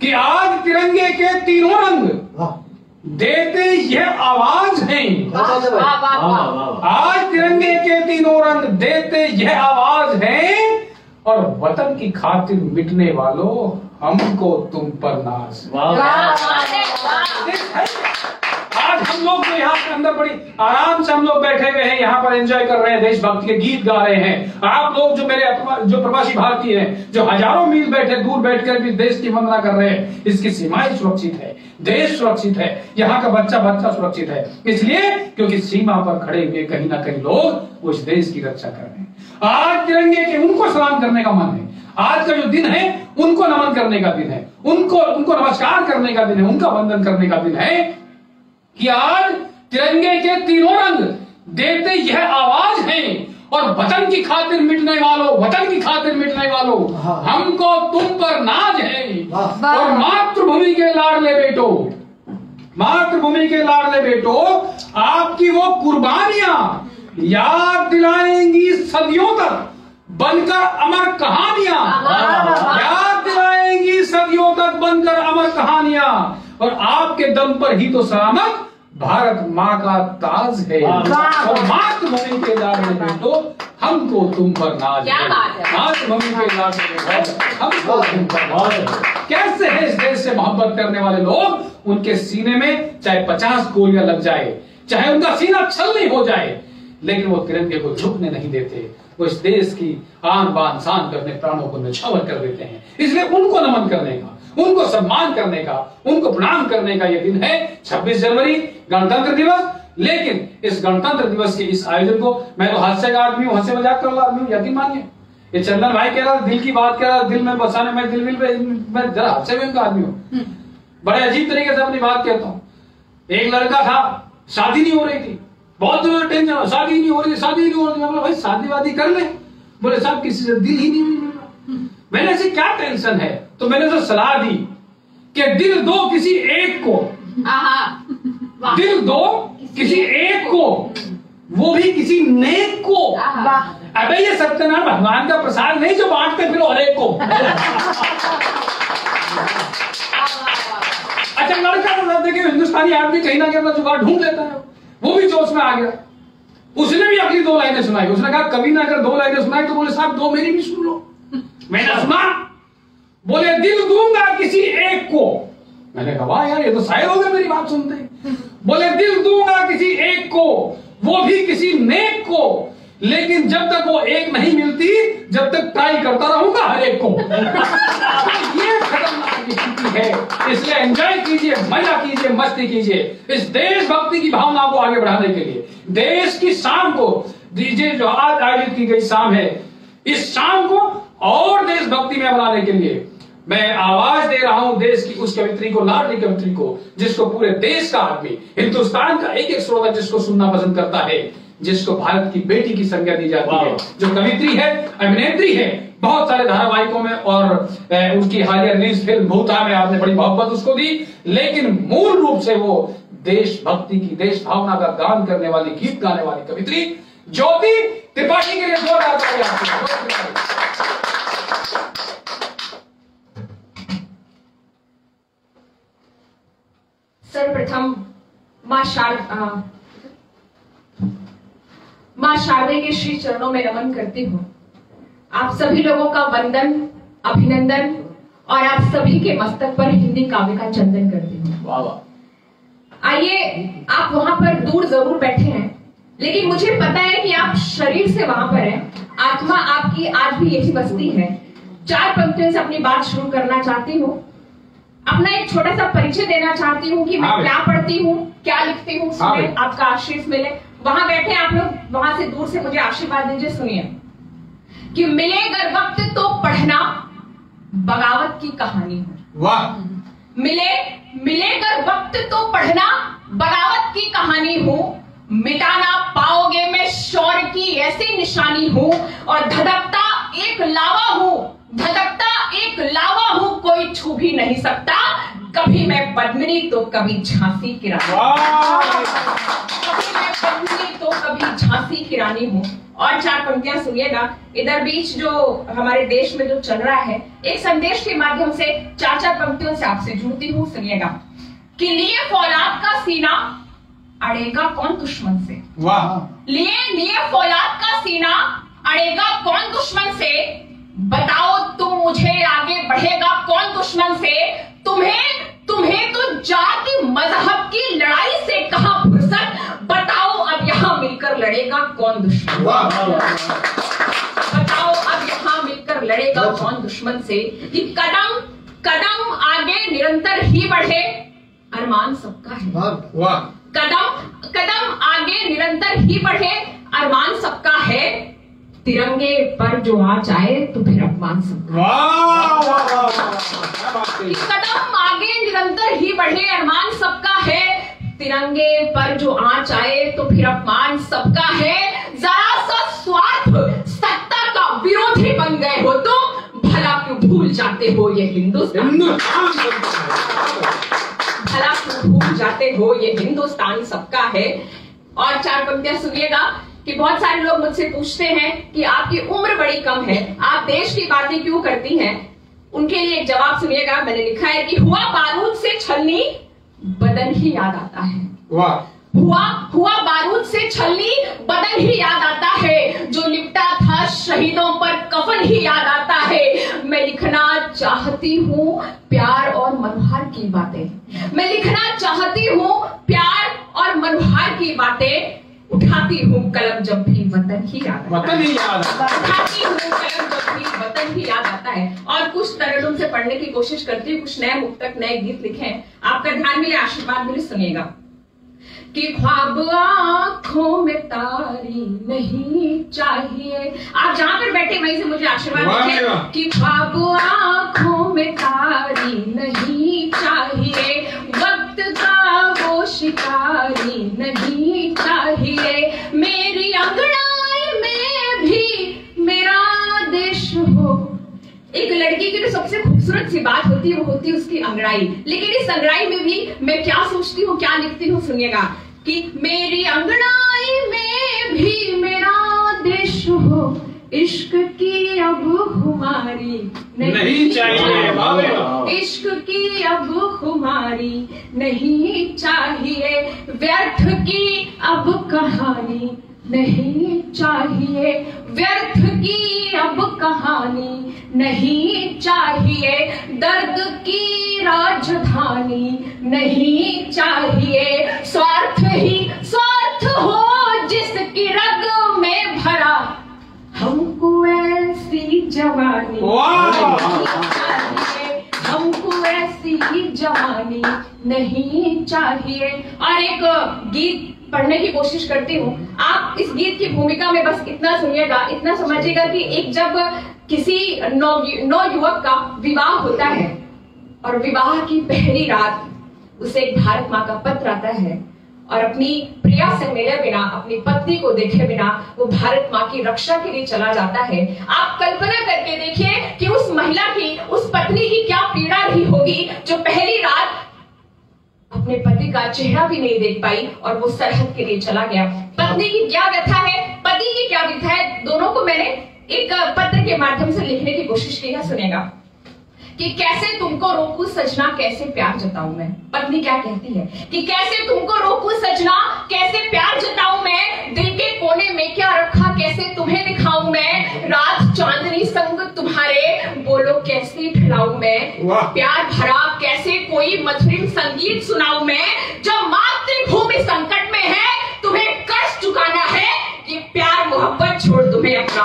कि आज तिरंगे के तीनों रंग देते यह आवाज है, आज तिरंगे के तीनों रंग देते यह आवाज है, और वतन की खातिर मिटने वालों हमको तुम पर नाज। आज हम लोग जो यहाँ के अंदर बड़ी आराम से हम लोग बैठे हुए हैं, यहाँ पर एंजॉय कर रहे हैं, देशभक्ति के गीत गा रहे हैं। आप लोग जो मेरे जो प्रवासी भारतीय हैं, जो हजारों मील बैठे दूर बैठकर भी देश की वंदना कर रहे हैं, इसकी सीमाएं सुरक्षित है, देश सुरक्षित है, यहाँ का बच्चा सुरक्षित है। इसलिए क्योंकि सीमा पर खड़े हुए कहीं ना कहीं लोग उस देश की रक्षा कर रहे हैं। आज तिरंगे के उनको सलाम करने का मन है। आज का जो दिन है उनको नमन करने का दिन है, उनको नमस्कार करने का दिन है, उनका वंदन करने का दिन है कि आज तिरंगे के तीनों रंग देते यह आवाज है, और वतन की खातिर मिटने वालों, वतन की खातिर मिटने वालों, हमको तुम पर नाज है। और मातृभूमि के लाडले बेटो, मातृभूमि के लाडले बेटो, आपकी वो कुर्बानियां याद दिलाएंगी सदियों तक बनकर अमर कहानियां, याद दिलाएंगी सदियों तक बनकर अमर कहानियां। और आपके दम पर ही तो सलामत भारत माँ का ताज है। और मातृभूमि के लाडले बेटो, हमको तुम पर नाज है। मातृभूमि के लाडले बेटो, हमको तुम पर नाज है। कैसे है इस देश से मोहब्बत करने वाले लोग, उनके सीने में चाहे 50 गोलियां लग जाए, चाहे उनका सीना छलनी हो जाए, लेकिन वो तिरंगे को झुकने नहीं देते। वो इस देश की आन बान शान पे अपने प्राणों को न्यौछावर कर देते हैं। इसलिए उनको नमन करने का, उनको सम्मान करने का, उनको प्रणाम करने का यह दिन है 26 जनवरी, गणतंत्र दिवस। लेकिन इस गणतंत्र दिवस के इस आयोजन को, मैं तो हास्य का आदमी हूँ, हंसे मजाक करने वाला आदमी हूँ, यकीन मानिए। ये चंदन भाई कह रहा दिल की बात कह रहा, दिल में बसाने में, दिल में जरा हास्य में का आदमी हूँ। बड़े अजीब तरीके से अपनी बात कहता हूँ। एक लड़का था, शादी नहीं हो रही थी, बहुत टेंशन, शादी नहीं हो रही, शादी नहीं हो रही। मैं बोला भाई शादी वादी कर ले। बोले साहब किसी से दिल ही नहीं मिल रहा। मैंने ऐसी क्या टेंशन है, तो मैंने तो सलाह दी कि दिल दो किसी एक को, दिल दो किसी एक को, वो भी किसी नेक को। अबे ये सत्यनारायण भगवान का प्रसाद नहीं जो बांटते फिर हर एक को। अच्छा लड़का तो देखिए हिंदुस्तानी आदमी कहीं ना कहीं अपना जुगाड़ ढूंढ लेता है, वो भी जोश में आ गया। उसने भी अगली 2 लाइनें सुनाई। उसने कहा कभी ना अगर 2 लाइनें सुनाई तो बोले साहब 2 मेरी भी सुन लो। मैंने सुना, बोले दिल दूंगा किसी एक को। मैंने कहा वाह यार ये तो शायर हो गए मेरी बात सुनते। बोले दिल दूंगा किसी एक को, वो भी किसी नेक को, लेकिन जब तक वो एक नहीं मिलती, जब तक ट्राई करता रहूंगा हर एक को। ये खतरनाक स्थिति है। इसलिए एंजॉय कीजिए, मजा कीजिए, मस्ती कीजिए। इस देशभक्ति की भावना को आगे बढ़ाने के लिए देश की शाम को दीजिए, जो आज आयोजित की गई शाम है, इस शाम को और देशभक्ति में बनाने के लिए मैं आवाज दे रहा हूं देश की उस कवित्री को, लाडली कवित्री को, जिसको पूरे देश का आदमी, हिंदुस्तान का एक एक श्रोता जिसको सुनना पसंद करता है, जिसको भारत की बेटी की संज्ञा दी जाती है, जो कवित्री है, अभिनेत्री है, बहुत सारे धारावाहिकों में और उनकी हालिया रिलीज फिल्म भूता में आपने बड़ी मोहब्बत उसको दी, लेकिन मूल रूप से वो देशभक्ति की, देश भावना का गान करने वाली, गीत गाने वाली कवित्री ज्योति त्रिपाठी के लिए जोरदार तालियां। सर्वप्रथम मां शारदे के श्री चरणों में नमन करती हूँ। आप सभी लोगों का वंदन, अभिनंदन और आप सभी के मस्तक पर हिंदी काव्य का चंदन करती हूँ। वाह वाह। आइए, आप वहां पर दूर जरूर बैठे हैं, लेकिन मुझे पता है कि आप शरीर से वहां पर हैं, आत्मा आपकी आज भी यही बसती है। 4 पंक्तियों से अपनी बात शुरू करना चाहती हूँ। अपना एक छोटा सा परिचय देना चाहती हूँ कि मैं क्या पढ़ती हूँ, क्या लिखती हूँ, सुने, आपका आशीर्वाद मिले। वहां बैठे आप लोग, वहां से दूर से मुझे आशीर्वाद दीजिए। सुनिए कि मिले अगर वक्त तो पढ़ना बगावत की कहानी हो। वाह। मिले अगर वक्त तो पढ़ना बगावत की कहानी हो, मिटाना पाओगे मैं शौर्य की ऐसी निशानी हूं, और धधकता एक लावा हूं, धधकता एक लावा हूं, कोई छू भी नहीं सकता। कभी मैं पद्मिनी तो कभी झांसी की रानी, कभी मैं पद्मिनी तो कभी झांसी की रानी हूं। और 4 पंक्तियां सुनिएगा। इधर बीच जो हमारे देश में जो चल रहा है, एक संदेश के माध्यम से 4 पंक्तियों से आपसे जुड़ती हूँ। सुनिएगा कि लिए फौलाद का सीना अड़ेगा कौन दुश्मन से। वाह। लिए फौलाद का सीना अड़ेगा कौन दुश्मन से, बताओ तुम मुझे आगे बढ़ेगा कौन दुश्मन से। तुम्हें तो जाति मजहब की लड़ाई से कहा लड़ेगा कौन दुश्मन? बताओ अब यहाँ मिलकर लड़ेगा कौन दुश्मन से? कि कदम कदम आगे निरंतर ही बढ़े, अरमान सबका है। वाह। कदम कदम आगे निरंतर ही बढ़े, अरमान सबका है। तिरंगे पर जो आ जाए तो फिर अपमान सबका। कदम आगे निरंतर ही बढ़े, अरमान सबका है। तिरंगे पर जो आंच आए तो फिर अपमान सबका है। जरा सा स्वार्थ सत्ता का विरोधी बन गए हो तुम, भला क्यों भूल जाते हो ये हिंदुस्तान? भला क्यों भूल जाते हो ये हिंदुस्तान सबका है। और चार पंक्तियां सुनिएगा कि बहुत सारे लोग मुझसे पूछते हैं कि आपकी उम्र बड़ी कम है, आप देश की बातें क्यों करती हैं? उनके लिए एक जवाब सुनिएगा। मैंने लिखा है कि हुआ बारूद से छलनी, बदन ही याद आता है। वाह। हुआ बारूद से छलनी, बदन ही याद आता है। जो लिपटा था शहीदों पर, कफन ही याद आता है। मैं लिखना चाहती हूँ प्यार और मनोहार की बातें। मैं लिखना चाहती हूँ प्यार और मनोहार की बातें। उठाती हूँ कलम जब भी वतन ही याद आता है। उठाती हूँ कलम जब भी वतन ही याद आता है। और कुछ तरलों से पढ़ने की कोशिश करती हूँ, कुछ नए मुक्तक नए गीत लिखे हैं, आपका ध्यान मिले, आशीर्वाद मिले, सुनिएगा। कि ख्वाब आंखों में तारी नहीं चाहिए, आप जहां पर बैठे वहीं से मुझे आशीर्वाद दीजिए। कि ख्वाब आंखों में तारी नहीं चाहिए, वक्त का वो शिकारी नहीं चाहिए। मेरी अंगड़ाई में भी मेरा देश हो। एक लड़की की तो सबसे खूबसूरत सी बात होती है, वो होती है उसकी अंगड़ाई। लेकिन इस अंगड़ाई में भी मैं क्या सोचती हूँ, क्या लिखती हूँ, सुनिएगा। कि मेरी अंगड़ाई में भी मेरा देश हो, इश्क की अब खुमारी नहीं चाहिए। इश्क की अब खुमारी नहीं चाहिए, व्यर्थ की अब कहानी नहीं चाहिए। व्यर्थ की अब कहानी नहीं चाहिए, दर्द की राजधानी नहीं चाहिए। स्वार्थ ही स्वार्थ हो जिसकी रग में भरा, हमको ऐसी जवानी नहीं चाहिए। हमको ऐसी जवानी नहीं चाहिए। और एक गीत पढ़ने की कोशिश करती हूँ, आप इस गीत की भूमिका में बस इतना सुनिएगा, इतना समझिएगा कि एक जब किसी नवयुवक का विवाह होता है और विवाह की पहली रात उसे एक भारत माँ का पत्र आता है और अपनी प्रिया से मिले बिना, अपनी पत्नी को देखे बिना वो भारत माँ की रक्षा के लिए चला जाता है। आप कल्पना करके देखिए कि उस महिला की, उस पत्नी की क्या पीड़ा रही होगी जो पहली रात अपने पति का चेहरा भी नहीं देख पाई और वो सरहद के लिए चला गया। पत्नी की क्या व्यथा है, पति की क्या व्यथा है, दोनों को मैंने एक पत्र के माध्यम से लिखने की कोशिश की है। सुनेगा कि कैसे तुमको रोकूं सजना, कैसे प्यार जताऊं मैं। पत्नी क्या कहती है कि कैसे तुमको रोकूं सजना, कैसे प्यार जताऊं मैं। दिल के कोने में क्या रखा, कैसे तुम्हें दिखाऊं मैं। रात चांदनी संग तुम्हारे, बोलो कैसे खिलाऊं मैं। प्यार भरा कैसे कोई मधुरिम संगीत सुनाऊं मैं। जब मातृभूमि संकट में है, तुम्हें कर्ज चुकाना है। ये प्यार मोहब्बत छोड़ तुम्हें अपना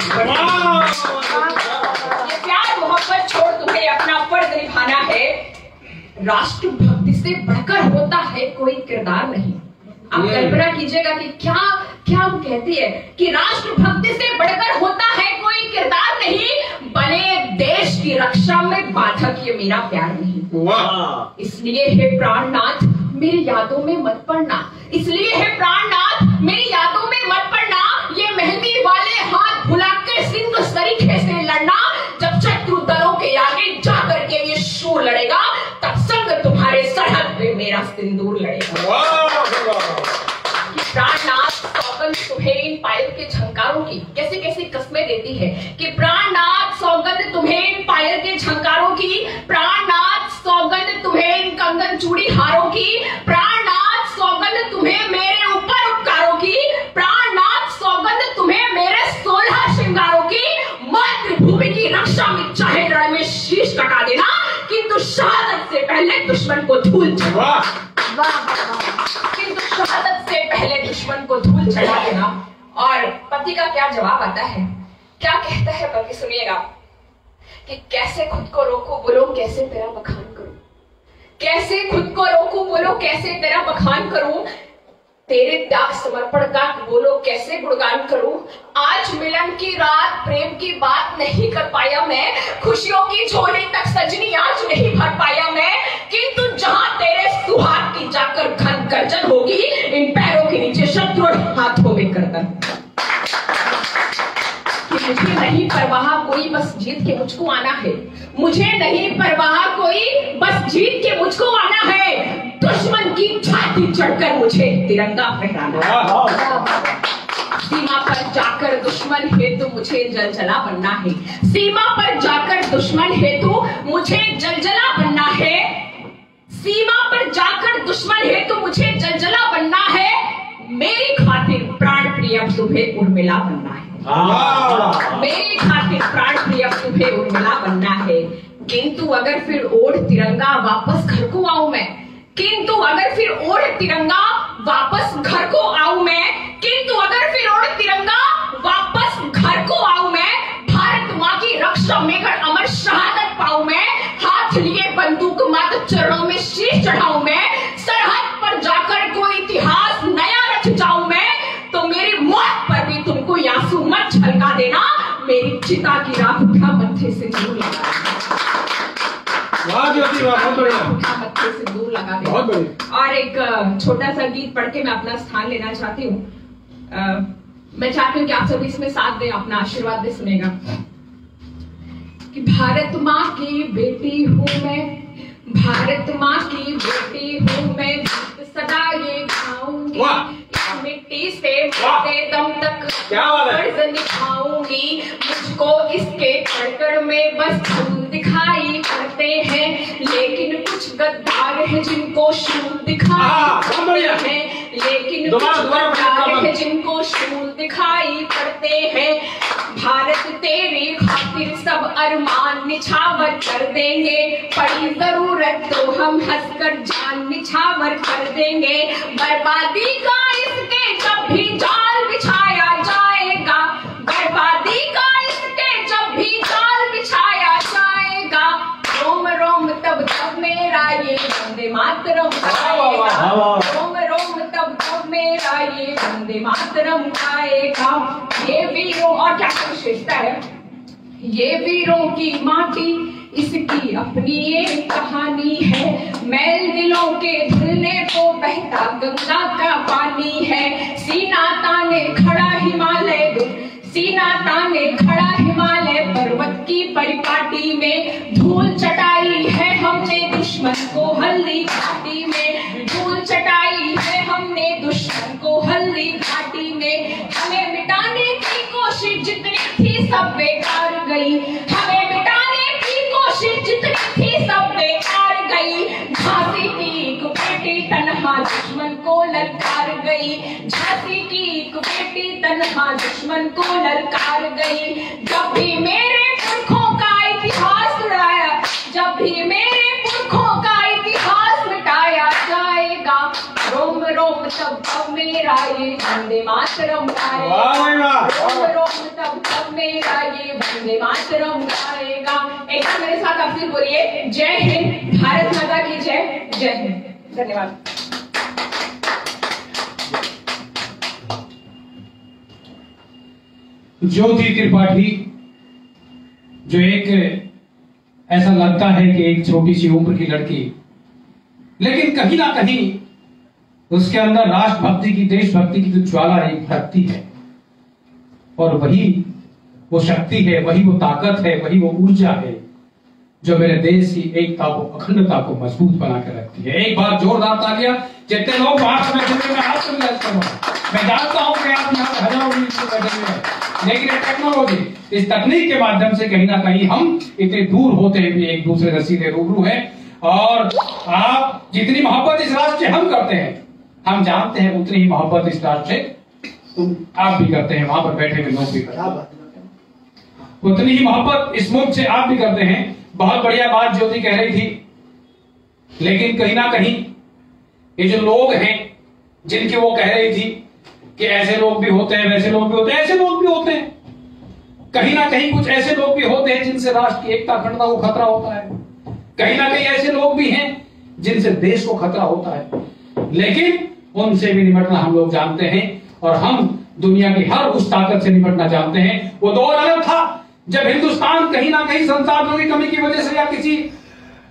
ये प्यार मोहब्बत छोड़ तुम्हें अपना फर्ज निभाना है। राष्ट्र भक्ति से बढ़कर होता है कोई किरदार नहीं। आप कल्पना कीजिएगा कि क्या क्या वो कहती है कि राष्ट्र भक्ति से बढ़कर होता है कोई किरदार नहीं। बने देश की रक्षा में बाधक ये मेरा प्यार नहीं। इसलिए हे प्राणनाथ मेरी यादों में मत पड़ना। इसलिए हे प्राणनाथ मेरी यादों में मत पड़ना। ये मेहंदी वाले हाथ भुला के सिंध सरीखे से लड़ना। जब शत्रु दलों के आगे जाकर के ये शूर लड़ेगा, तब संग तुम्हारे सरहद पे मेरा सिंदूर लड़ेगा। प्राणनाथ सौगंध तुम्हें इन पायल के झंकारों की, कैसे कैसे कस्में देती है कि प्राणनाथ सौगंध तुम्हें इन पायल के झंकारों की। प्राणनाथ सौगंध तुम्हें इन कंगन चूड़ी हारों की। प्राणनाथ सौगंध तुम्हें मेरे ऊपर उपकारों की। प्राणनाथ सौगंध तुम्हें मेरे 16 श्रृंगारों की। मातृभूमि की रक्षा में चाहे रण में शीश कटा देना, किंतु शहादत से पहले दुश्मन को धूल चढ़ा। किंतु शहादत से पहले दुश्मन को धूल चढ़ा देना। और पति का क्या जवाब आता है, क्या कहता है पति, सुनिएगा कि कैसे खुद को रोको, बोलो कैसे तेरा बखान करूं, कैसे खुद को रोको, बोलो कैसे तेरा बखान करूं, तेरे त्याग समर्पण का बोलो कैसे गुणगान करूं। आज मिलन की रात प्रेम की बात नहीं कर पाया मैं, खुशियों की झोली तक सजनी आज नहीं भर पाया मैं, किंतु जहां तेरे सुहाग की जाकर घन गर्जन होगी, इन पैरों के नीचे शत्रु हाथों में गर्दन। मुझे नहीं परवाह कोई, बस जीत के मुझको आना है, मुझे नहीं परवाह कोई, बस जीत के मुझको आना है, दुश्मन की छाती चढ़कर मुझे तिरंगा फहराना है। सीमा पर जाकर दुश्मन हेतु मुझे जलजला बनना है, सीमा पर जाकर दुश्मन हेतु मुझे जलजला बनना है, सीमा पर जाकर दुश्मन हेतु मुझे जलजला बनना है, मेरी खातिर प्राण प्रिय तुम्हें उर्मिला बनना है, मेरी खातिर प्राण प्रिय तुम्हें उर्मिला बनना है। किंतु अगर फिर ओढ़ तिरंगा वापस घर को आऊं मैं, किंतु अगर फिर ओढ़ तिरंगा वापस घर को आऊं मैं, किंतु अगर फिर ओढ़ तिरंगा वापस घर को आऊं मैं, भारत माँ की रक्षा में कर अमर शहादत पाऊं मैं, हाथ लिए बंदूक मात्र चरणों में शीश चढ़ाऊं मैं, सरहद पर जाकर कोई इतिहास नया रच जाऊं मैं, तो मेरी मौत पर भी तुमको आंसू मत छलका देना, मेरी चिता की राख उठा मत्थे से दूर लगा मत्थे से दूर लगा देना। और एक छोटा सा गीत पढ़ के मैं अपना स्थान लेना चाहती हूँ। मैं चाहती हूँ कि आप सभी इसमें साथ दें, अपना आशीर्वाद दे। सुनेगा कि भारत माँ की बेटी हूँ मैं, भारत माँ की बेटी हूँ मैं, सदा ये गाऊंगी, मिट्टी से मरते दम तक फर्ज निभाऊंगी, मुझको इसके कड़कड़ में बस फूल दिखाई पड़ते हैं, लेकिन कुछ गद्दार है जिनको शूल दिखाई हैं, लेकिन कुछ गद्दार है जिनको शूल दिखाई पड़ते हैं, भारत तेरी खातिर सब अरमान निछावर कर देंगे, पड़ी जरूरत तो हम हंसकर जान निछावर कर देंगे, बर्बादी का इसके जब भी जाल बिछाया जाएगा, बर्बादी का इसके जब भी जाल बिछाया जाएगा, रोम रोम तब तब मेरा ये वंदे मातरम गाएगा, रोम रोम तब तब मेरा ये वंदे मातरम गाएगा। ये वीरों, और क्या विशेषता है, ये वीरों की माटी इसकी अपनी एक कहानी है, मैल दिलों के धुलने को बहता गंगा का पानी है, सीना ताने खड़ा हिमालय, सीना ताने खड़ा हिमालय पर्वत की परिपाटी में, धूल चटाई है हमने दुश्मन को हल्दी घाटी में, धूल चटाई है हमने दुश्मन को हल्दी घाटी में, हमें मिटाने की कोशिश जितनी थी सब बेकार गई, हमें मिटाने की कोशिश जितनी थी सब बेकार गई, झांसी की एक बेटी तन्हा दुश्मन को ललकार गई, झांसी की एक बेटी तन्हा दुश्मन को ललकार गई, जब भी मेरे पुरखों का इतिहास उड़ाया, जब भी मेरे पुरखों का इतिहास मिटाया जाएगा, रोम रोम तब तब मेरा ये वंदे मातरम गाएगा, रोम रोम तब तब मेरा ये वंदे मातरम गाएगा। एक बार मेरे साथ आप फिर बोलिए, जय हिंद, भारत माता की जय, जय हिंद। धन्यवाद। ज्योति त्रिपाठी, जो एक ऐसा लगता है कि एक छोटी सी उम्र की लड़की, लेकिन कहीं ना कहीं उसके अंदर राष्ट्रभक्ति की, देशभक्ति की जो ज्वाला एक भक्ति है, और वही वो शक्ति है, वही वो ताकत है, वही वो ऊर्जा है जो मेरे देश की एकता को, अखंडता को मजबूत बना कर रखती है। एक बार जोरदार तालियां, जितने लोग वहां में हाथ से मैं जानता हूं कि आप यहाँ हजारों बैठे हुए हैं, लेकिन टेक्नोलॉजी, इस तकनीक के माध्यम से कहीं ना कहीं हम इतने दूर होते हुए एक दूसरे से सीधे रूबरू हैं, और आप जितनी मोहब्बत इस राष्ट्र से हम करते हैं, हम जानते हैं उतनी ही मोहब्बत इस राष्ट्र से आप भी करते हैं, वहां पर बैठे हुए लोग भी करते हैं, उतनी ही मोहब्बत इस मुल्क से आप भी करते हैं। बहुत बढ़िया बात ज्योति कह रही थी, लेकिन कहीं ना कहीं ये जो लोग हैं जिनकी वो कह रही थी कि ऐसे लोग भी होते हैं, वैसे लोग भी होते हैं, ऐसे लोग भी होते हैं। कहीं ना कहीं कुछ ऐसे लोग भी होते हैं जिनसे राष्ट्र की एकता अखंडता को खतरा होता है। कहीं ना कहीं ऐसे लोग भी हैं जिनसे देश को खतरा होता है, लेकिन उनसे भी निपटना हम लोग जानते हैं और हम दुनिया की हर उस ताकत से निपटना जानते हैं। वो दौर अलग था जब हिंदुस्तान कहीं ना कहीं संसाधनों की कमी की वजह से या किसी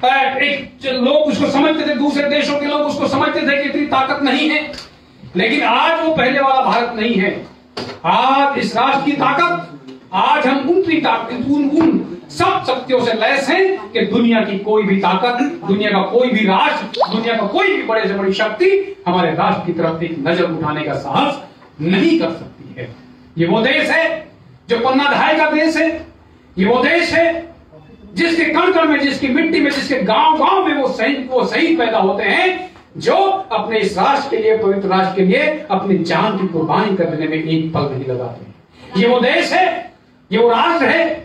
एक लोग उसको समझते थे, दूसरे देशों के लोग उसको समझते थे कि इतनी ताकत नहीं है, लेकिन आज वो पहले वाला भारत नहीं है। आज इस राष्ट्र की ताकत, आज हम उनकी ताकत, उन सब शक्तियों से लैस हैं कि दुनिया की कोई भी ताकत, दुनिया का कोई भी राष्ट्र, दुनिया का कोई भी बड़े से बड़ी शक्ति हमारे राष्ट्र की तरफ एक नजर उठाने का साहस नहीं कर सकती है। ये वो देश है जो पन्ना ढाई का देश है। ये वो देश है जिसके कण कण में, जिसकी मिट्टी में, जिसके गांव गांव में वो शहीद पैदा होते हैं जो अपने इस राष्ट्र के लिए, पवित्र राष्ट्र के लिए अपनी जान की कुर्बानी करने में एक पल नहीं लगाते। ये वो देश है, ये वो राष्ट्र है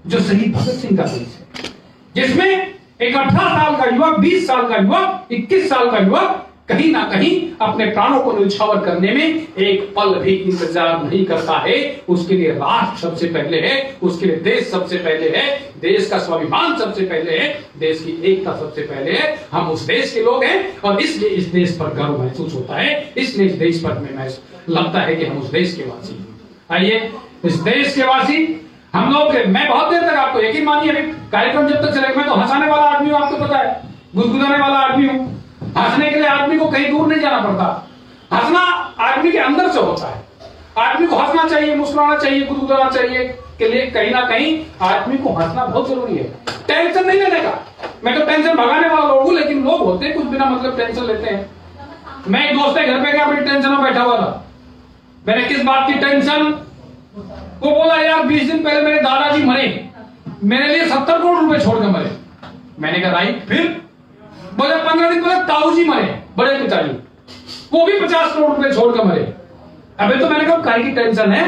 जो शहीद भगत सिंह का देश है, जिसमें एक 18 साल का युवक, 20 साल का युवक, 21 साल का युवक कहीं ना कहीं अपने प्राणों को न्यौछावर करने में एक पल भी इंतजार नहीं करता है। उसके लिए राष्ट्र सबसे पहले है, उसके लिए देश सबसे पहले है, देश का स्वाभिमान सबसे पहले है, देश की एकता सबसे पहले है। हम उस देश के लोग हैं और इसलिए इस देश पर गर्व महसूस होता है, इसलिए इस देश पर हमें लगता है कि हम उस देश के वासी हैं। आइए, इस देश के वासी हम लोग, मैं बहुत देर तक, आपको यकीन मानिए, अभी कार्यक्रम जब तक चलेगा, मैं तो हंसाने वाला आदमी हूं, आपको पता है, गुदगुदाने वाला आदमी हूं। हंसने के लिए आदमी को कहीं दूर नहीं जाना पड़ता, हंसना आदमी के अंदर से होता है। आदमी को हंसना चाहिए, मुस्कुराना चाहिए, गुदगुदाना चाहिए के लिए कहीं ना कहीं आदमी को हंसना बहुत जरूरी है। टेंशन नहीं लेने का, मैं तो टेंशन भगाने वाला लोग हूं, लेकिन लोग होते हैं कुछ बिना मतलब टेंशन लेते हैं। मैं एक दोस्त के घर पे गया, बड़ी टेंशन में बैठा हुआ था। मैंने किस बात की टेंशन, वो बोला यार 20 दिन पहले मेरे दादाजी मरे, मेरे लिए 70 करोड़ रुपए छोड़ के मरे। मैंने कहा राइट, फिर बोले 15 दिन पहले ताऊजी मरे, बड़े पिताजी, वो भी 50 करोड़ रुपए छोड़ के मरे। अबे तो मैंने कहा काय की टेंशन है?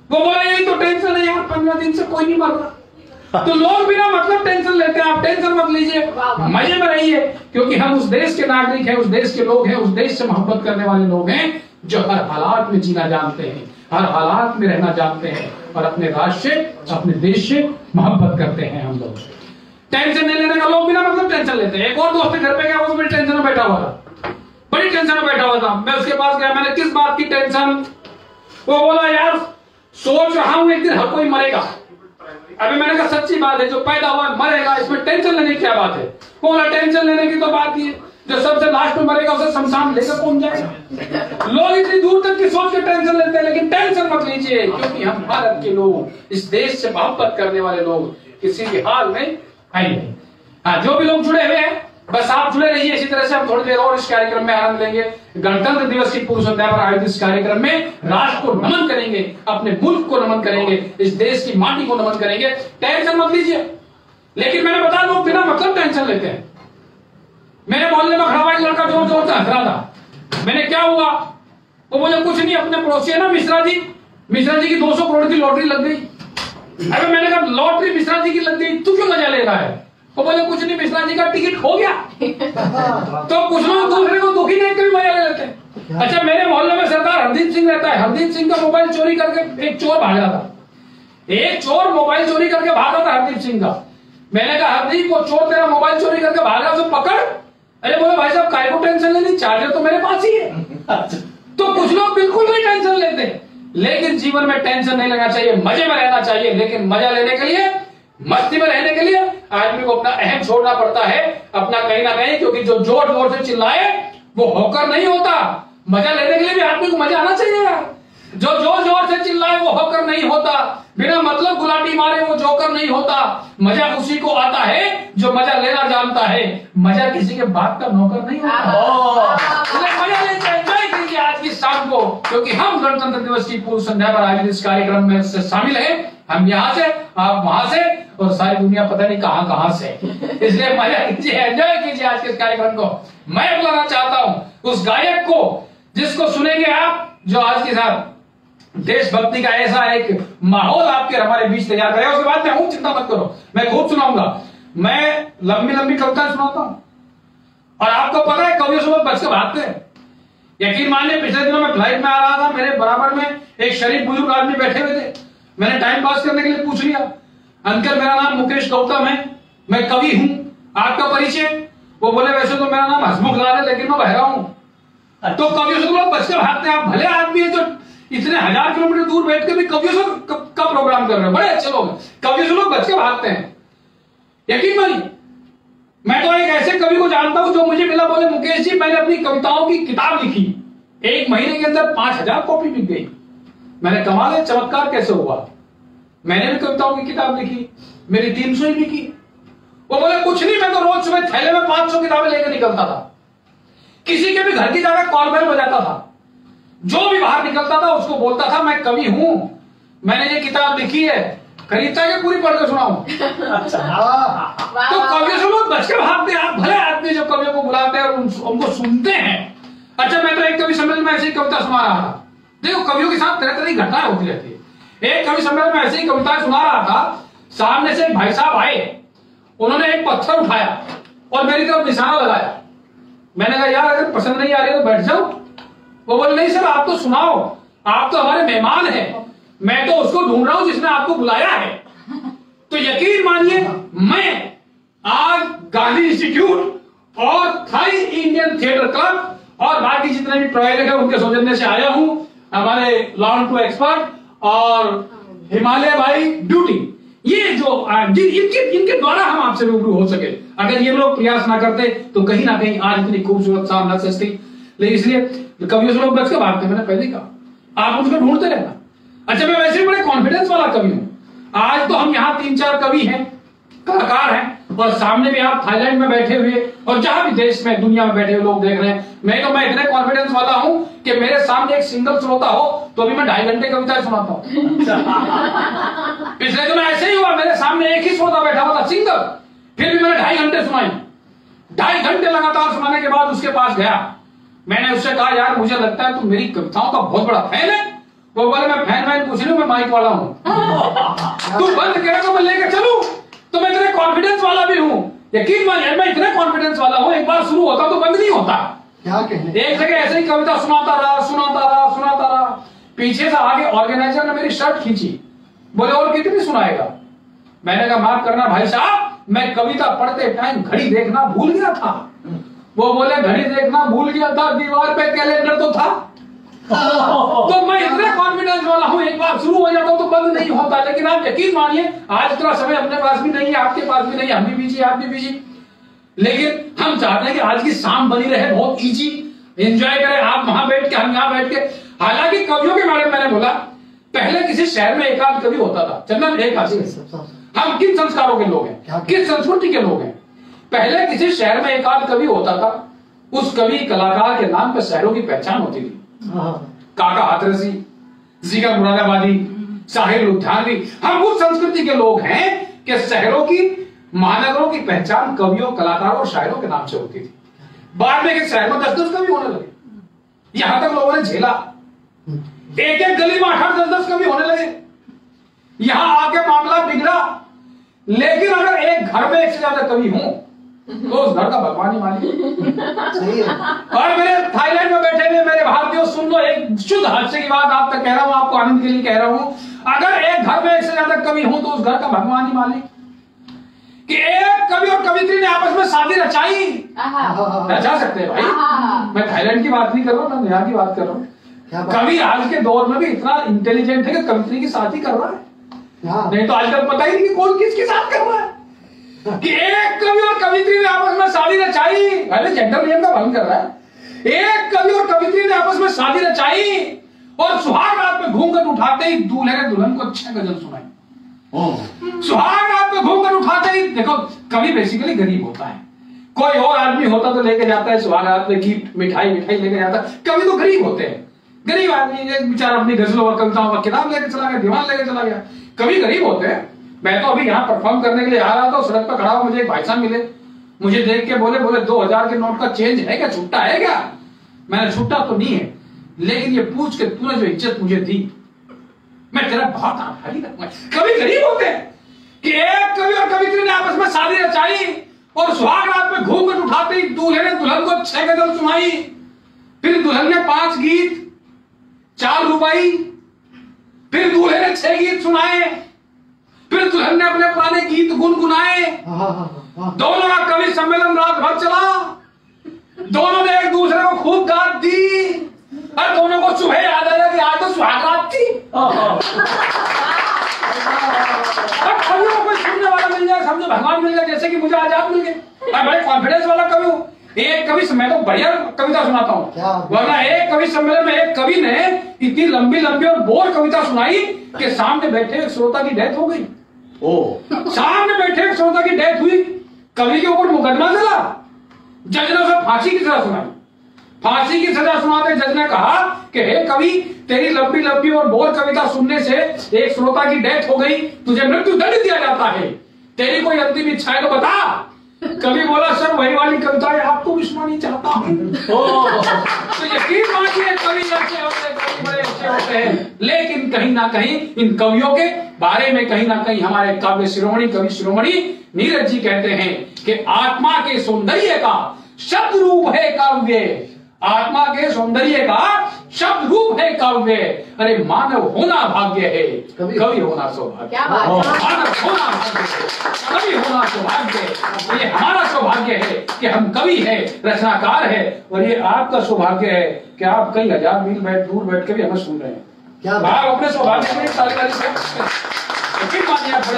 वो बोला यही तो टेंशन है यार, 15 दिन से कोई नहीं मर रहा। तो लोग बिना मतलब टेंशन लेते हैं, आप टेंशन मत लीजिए, मजे में रहिए, क्योंकि हम उस देश के नागरिक हैं, उस देश के लोग हैं, उस देश से मोहब्बत करने वाले लोग हैं जो हर हालात में जीना जानते हैं, हर हालात में रहना जानते हैं और अपने राष्ट्र से, अपने देश से मोहब्बत करते हैं। हम लोग टेंशन नहीं लेने का, लोग बिना मतलब टेंशन लेते हैं। एक और दोस्त घर पे गया, वो बड़ी टेंशन में बैठा हुआ था, बड़ी टेंशन में बैठा हुआ था। मैं उसके पास गया, मैंने किस बात की टेंशन? वो बोला यार सोच रहा हूं एक दिन हर कोई मरेगा। अभी मैंने कहा सच्ची बात है, जो पैदा हुआ मरेगा, इसमें टेंशन लेने की क्या बात है? बोला टेंशन लेने की तो बात ये, जो सबसे लास्ट में मरेगा उसे शमशान लेकर पहुंच जाएगा। लोग इतनी दूर तक की सोच के टेंशन लेते हैं, लेकिन टेंशन मत लीजिए, क्योंकि हम भारत के लोग, इस देश से मोहब्बत करने वाले लोग किसी भी हाल में आएंगे। हाँ, जो भी लोग जुड़े हुए हैं बस आप जुड़े रहिए। इसी तरह से हम थोड़ी देर और इस कार्यक्रम में आनंद लेंगे। गणतंत्र दिवस की पूर्व संध्या पर आयोजित इस कार्यक्रम में राष्ट्र को नमन करेंगे, अपने मुल्क को नमन करेंगे, इस देश की माटी को नमन करेंगे। टेंशन मत लीजिए, लेकिन मैंने बताया लोग बिना मतलब टेंशन लेते हैं। मेरे मोहल्ले में खड़ा हुआ एक लड़का जोर जोर से हंस रहा था। मैंने क्या हुआ? वो बोले कुछ नहीं, अपने पड़ोसी है ना मिश्रा जी की 200 करोड़ की लॉटरी लग गई। अरे मैंने कहा लॉटरी मिश्रा जी की लग गई, तू क्यों मजा ले रहा है? वो बोले कुछ नहीं, मिश्रा जी का टिकट खो गया। तो कुछ लोग दूसरे को दुखी नहीं कभी मजा ले लेते हैं। अच्छा, मेरे मोहल्ले में सरदार हरदीप सिंह रहता है। हरदीप सिंह का मोबाइल चोरी करके एक चोर भागा था। एक चोर मोबाइल चोरी करके भागा था हरदीप सिंह का। मैंने कहा हरदीप, वो चोर तेरा मोबाइल चोरी करके भागा, उसे पकड़। अरे बोले भाई साहब काय को टेंशन लेनी, चार्जर तो मेरे पास ही है। तो कुछ लोग बिल्कुल नहीं टेंशन लेते, लेकिन जीवन में टेंशन नहीं लेना चाहिए, मजे में रहना चाहिए। लेकिन मजा लेने के लिए, मस्ती में रहने के लिए आदमी को अपना अहम छोड़ना पड़ता है, अपना कहीं ना कहीं, क्योंकि जो जोर जोर से चिल्लाए वो होकर नहीं होता। मजा लेने के लिए भी आदमी को मजा आना चाहिए यार। जो जोर जोर से चिल्लाए वो होकर नहीं होता, बिना मतलब गुलाटी मारे वो जोकर नहीं होता। मजा उसी को आता है जो मजा लेना जानता है, मजा किसी के बात का नौकर नहीं होता। मजा लेते एंजॉय कीजिए आज की शाम को, क्योंकि हम गणतंत्र दिवस की पूर्व संध्या पर आयोजित इस कार्यक्रम में शामिल हैं। हम यहाँ से, आप वहां से, और सारी दुनिया पता नहीं कहां से। इसलिए मजा कीजिए, एंजॉय कीजिए आज के इस कार्यक्रम को। मैं बुलाना चाहता हूं उस गायक को जिसको सुनेंगे आप, जो आज के साथ देशभक्ति का ऐसा एक माहौल आपके हमारे बीच तैयार करेगा। उसके बाद मैं हूं, चिंता मत करो, मैं खूब सुनाऊंगा। मैं लंबी लंबी कविताएं सुनाता हूं, और आपको पता है कवियों से लोग बच के भागते हैं। यकीन मानिए पिछले दिनों में फ्लाइट में आ रहा था, मेरे बराबर में एक शरीफ बुजुर्ग आदमी बैठे हुए थे। मैंने टाइम पास करने के लिए पूछ लिया, अंकल मेरा नाम मुकेश गौतम है, मैं कवि हूं, आपका परिचय? वो बोले वैसे तो मेरा नाम हसमुख लाल है लेकिन मैं बहरा हूं। तो कवियों से लोग बचकर भागते हैं। आप भले आदमी है जो इतने 1000 किलोमीटर दूर बैठ के भी कवियों से का प्रोग्राम कर रहे हैं, बड़े अच्छे लोग हैं, कवियों से लोग बच के भागते हैं। यकीन मानिए मैं तो एक ऐसे कवि को जानता हूं जो मुझे मिला, बोले मुकेश जी मैंने अपनी कविताओं की किताब लिखी, 1 महीने के अंदर 5000 कॉपी बिक गई। मैंने कमाल है, चमत्कार कैसे हुआ? मैंने भी कविताओं की किताब लिखी, मेरी 300 ही बिकी। वो बोले कुछ नहीं, मैं तो रोज सुबह थैले में 500 किताबें लेकर निकलता था, किसी के भी घर की जाकर कॉल बेल बजाता था, जो भी बाहर निकलता था उसको बोलता था मैं कवि हूं, मैंने ये किताब लिखी है, खरीदता है कि पूरी पढ़कर सुनाऊं? तो कवियों से लोग बच के भागते हैं। आप भले आदमी जो कवियों को बुलाते हैं और उनको सुनते हैं। अच्छा मैं तो एक कवि सम्मेलन में ऐसी कविता सुना रहा था। देखो कवियों के साथ तरह तरह की घटनाएं होती रहती है। एक कवि सम्मेलन में ऐसी कविताएं सुना रहा था, सामने से एक भाई साहब आए, उन्होंने एक पत्थर उठाया और मेरी तरफ निशाना लगाया। मैंने कहा यार अगर पसंद नहीं आ रही तो बैठ जाओ। वो बोले नहीं सर आप तो सुनाओ, आप तो हमारे मेहमान हैं, मैं तो उसको ढूंढ रहा हूं जिसने आपको बुलाया है। तो यकीन मानिए मैं आज गांधी इंस्टीट्यूट और थाई इंडियन थिएटर क्लब और बाकी जितने भी प्रायोजक है उनके सौजन्य से आया हूं। हमारे लॉन टू एक्सपर्ट और हिमालय भाई ड्यूटी, ये जो इनके द्वारा हम आपसे रूबरू हो सके। अगर ये लोग प्रयास ना करते तो कहीं ना कहीं आज इतनी खूबसूरत शाम न सजती। लेकिन इसलिए कवियों से लोग बच के भागते, मैंने पहले कहा आप उनको ढूंढते रहना। अच्छा मैं वैसे बड़े कॉन्फिडेंस वाला कवि हूं। आज तो हम यहाँ 3-4 कवि हैं, कलाकार हैं, और सामने भी आप थाईलैंड में बैठे हुए और जहां भी देश में दुनिया में बैठे हुए लोग देख रहे हैं। मैं इतने कॉन्फिडेंस वाला हूं कि मेरे सामने एक सिंगल श्रोता हो तो भी मैं 2.5 घंटे कविताएं सुनाता हूं। पिछले दिनों ऐसे ही हुआ, मेरे सामने एक ही श्रोता बैठा हुआ था सिंगल, फिर भी मैंने 2.5 घंटे सुनाई। 2.5 घंटे लगातार सुनाने के बाद उसके पास गया, मैंने उससे कहा यार मुझे लगता है तुम मेरी कविताओं का बहुत बड़ा फैन है। वो बोले मैं फैन कुछ नहीं, मैं माइक वाला हूं। तू बंद करे तो मैं लेकर चलूं? तो मैं इतने कॉन्फिडेंस वाला भी हूं। यकीन मानिए मैं इतने कॉन्फिडेंस वाला हूं, एक बार शुरू होता तो बंद नहीं होता। क्या कहने? एक जगह ऐसे ही कविता सुनाता रहा। पीछे से आगे ऑर्गेनाइजर ने मेरी शर्ट खींची, बोले और कितनी सुनाएगा? मैंने कहा माफ करना भाई साहब, मैं कविता पढ़ते टाइम घड़ी देखना भूल गया था। वो बोले घड़ी देखना भूल गया था, दीवार पे कैलेंडर तो था। तो मैं इतने कॉन्फिडेंस वाला हूं, एक बार शुरू हो जाता हूं तो बंद नहीं होता। लेकिन आप यकीन मानिए आज इतना समय अपने पास भी नहीं है, आपके पास भी नहीं है, हम भी बिजी, आप भी बिजी। लेकिन हम चाहते हैं कि आज की शाम बनी रहे बहुत इजी, एंजॉय करें, आप वहां बैठ के हम यहां बैठ के। हालांकि कवियों के बारे में मैंने बोला, पहले किसी शहर में एक आध कवि होता था। चंदन एक हम किन संस्कारों के लोग हैं, किस संस्कृति के लोग हैं? पहले किसी शहर में एक आध कवि होता था, उस कवि कलाकार के नाम पर शहरों की पहचान होती थी। काका हाथरसी, जिगर मुरादाबादी, साहिर लुधियानवी, हम उस संस्कृति के लोग हैं कि शहरों की, महानगरों की पहचान कवियों, कलाकारों और शायरों के नाम से होती थी। बाद में एक शहर में 10-10 कवि होने लगे, यहां तक लोगों ने झेला। एक गली में 8-10 कवि होने लगे, यहां आके मामला बिगड़ा। लेकिन अगर एक घर में एक से ज्यादा कवि हों तो उस घर का भगवान ही मालिक। सही है। और मेरे थाईलैंड में बैठे हुए मेरे भारतीयों सुन लो, एक शुद्ध हास्य की बात आप तक कह रहा हूं, आपको आनंद के लिए कह रहा हूं। अगर एक घर में एक से ज्यादा कवि हो तो उस घर का भगवान ही मालिक। कि एक कवि और कवित्री ने आपस में शादी रचाई, रचा सकते हैं भाई। मैं थाईलैंड की बात नहीं कर रहा हूं, मैं यहाँ की बात कर रहा हूँ। कवि आज के दौर में भी इतना इंटेलिजेंट है कि कवित्री की शादी कर रहा है। नहीं तो आजकल पता ही नहीं कि कौन किसकी साथ कर रहा है। कि एक कवि और कवित्री ने आपस में शादी रचाई, पहले जेंडर नियम का भंग कर रहा है। एक कवि और कवित्री ने आपस में शादी रचाई और सुहाग रात में घूंघट उठाते ही दूल्हे ने दुल्हन को 6 गजल सुनाई। सुहाग रात में घूंघट उठाते ही, देखो कवि बेसिकली गरीब होता है, कोई और आदमी होता तो लेके जाता है सुहाग रात में गिफ्ट, मिठाई लेके जाता। कवि तो गरीब होते हैं, गरीब आदमी एक बेचारा अपनी गजलों और कविताओं का किताब लेके चला गया, दीवान लेके चला गया। कवि गरीब होते हैं। मैं तो अभी यहाँ परफॉर्म करने के लिए आ रहा था, सड़क पर खड़ा हुआ मुझे एक भाई साहब मिले, मुझे देख के बोले 2000 के नोट का चेंज है क्या, छुट्टा है क्या? मैंने छुट्टा तो नहीं है, लेकिन ये पूछ के तूने जो इज्जत मुझे दी मैं तेरा बहुत आभारी रहूंगा। कवि गरीब होते हैं कि एक कवि और कवित्री ने आपस में शादी रचाई और सुहाग रात में घूंघट उठाते ही दूल्हे ने दुल्हन को 6 गजल सुनाई। फिर दुल्हन ने 5 गीत, 4 रुबाई, फिर दूल्हे ने 6 गीत सुनाए, फिर दुल्हन ने अपने पुराने गीत गुनगुनाए। दोनों का कवि सम्मेलन रात भर चला, दोनों ने एक दूसरे को खूब गात दी और दोनों को सुबह याद आया कि आज तो सुहाग रात थी। और कवियों को कोई सुनने वाला मिल जाए, समझो भगवान मिल जाए, जैसे कि मुझे आज आप मिल गए। मैं बड़े कॉन्फिडेंस वाला कवि हूँ। एक कवि, मैं तो बढ़िया कविता सुनाता हूँ, वरना एक कवि सम्मेलन में एक कवि ने इतनी लंबी लंबी और बोर कविता सुनाई कि सामने बैठे एक श्रोता की डेथ हो गई। सामने बैठे एक श्रोता की डेथ हुई, कवि के ऊपर मुकदमा चला, जज ने उसे फांसी की सजा सुनाई। फांसी की सजा सुनाते जज ने कहा कि हे कवि, तेरी लंबी लंबी और बोर कविता सुनने से एक श्रोता की डेथ हो गई, तुझे मृत्यु दंड दिया जाता है, तेरी कोई अंतिम इच्छा है तो बता। कवि बोला, सर वही वाली कविताएं आपको भी सुनानी चाहता हूं। तो यकीन मानिए कवि अच्छे होते हैं, कवि बड़े अच्छे होते हैं, लेकिन कहीं ना कहीं इन कवियों के बारे में कहीं ना कहीं हमारे काव्य शिरोमणि कवि शिरोमणि नीरज जी कहते हैं कि आत्मा के सौंदर्य का शब्द रूप है काव्य, आत्मा के सौंदर्य का शब्द रूप है काव्य। अरे मानव होना भाग्य है, कवि होना सौभाग्य, मानव होना भाग्य है, कवि होना सौभाग्य। ये हमारा सौभाग्य है कि हम कवि है, रचनाकार है, और ये आपका सौभाग्य है कि आप कई हजार मील दूर बैठ के भी हमें सुन रहे हैं। आप अपने सौभाग्य में बड़े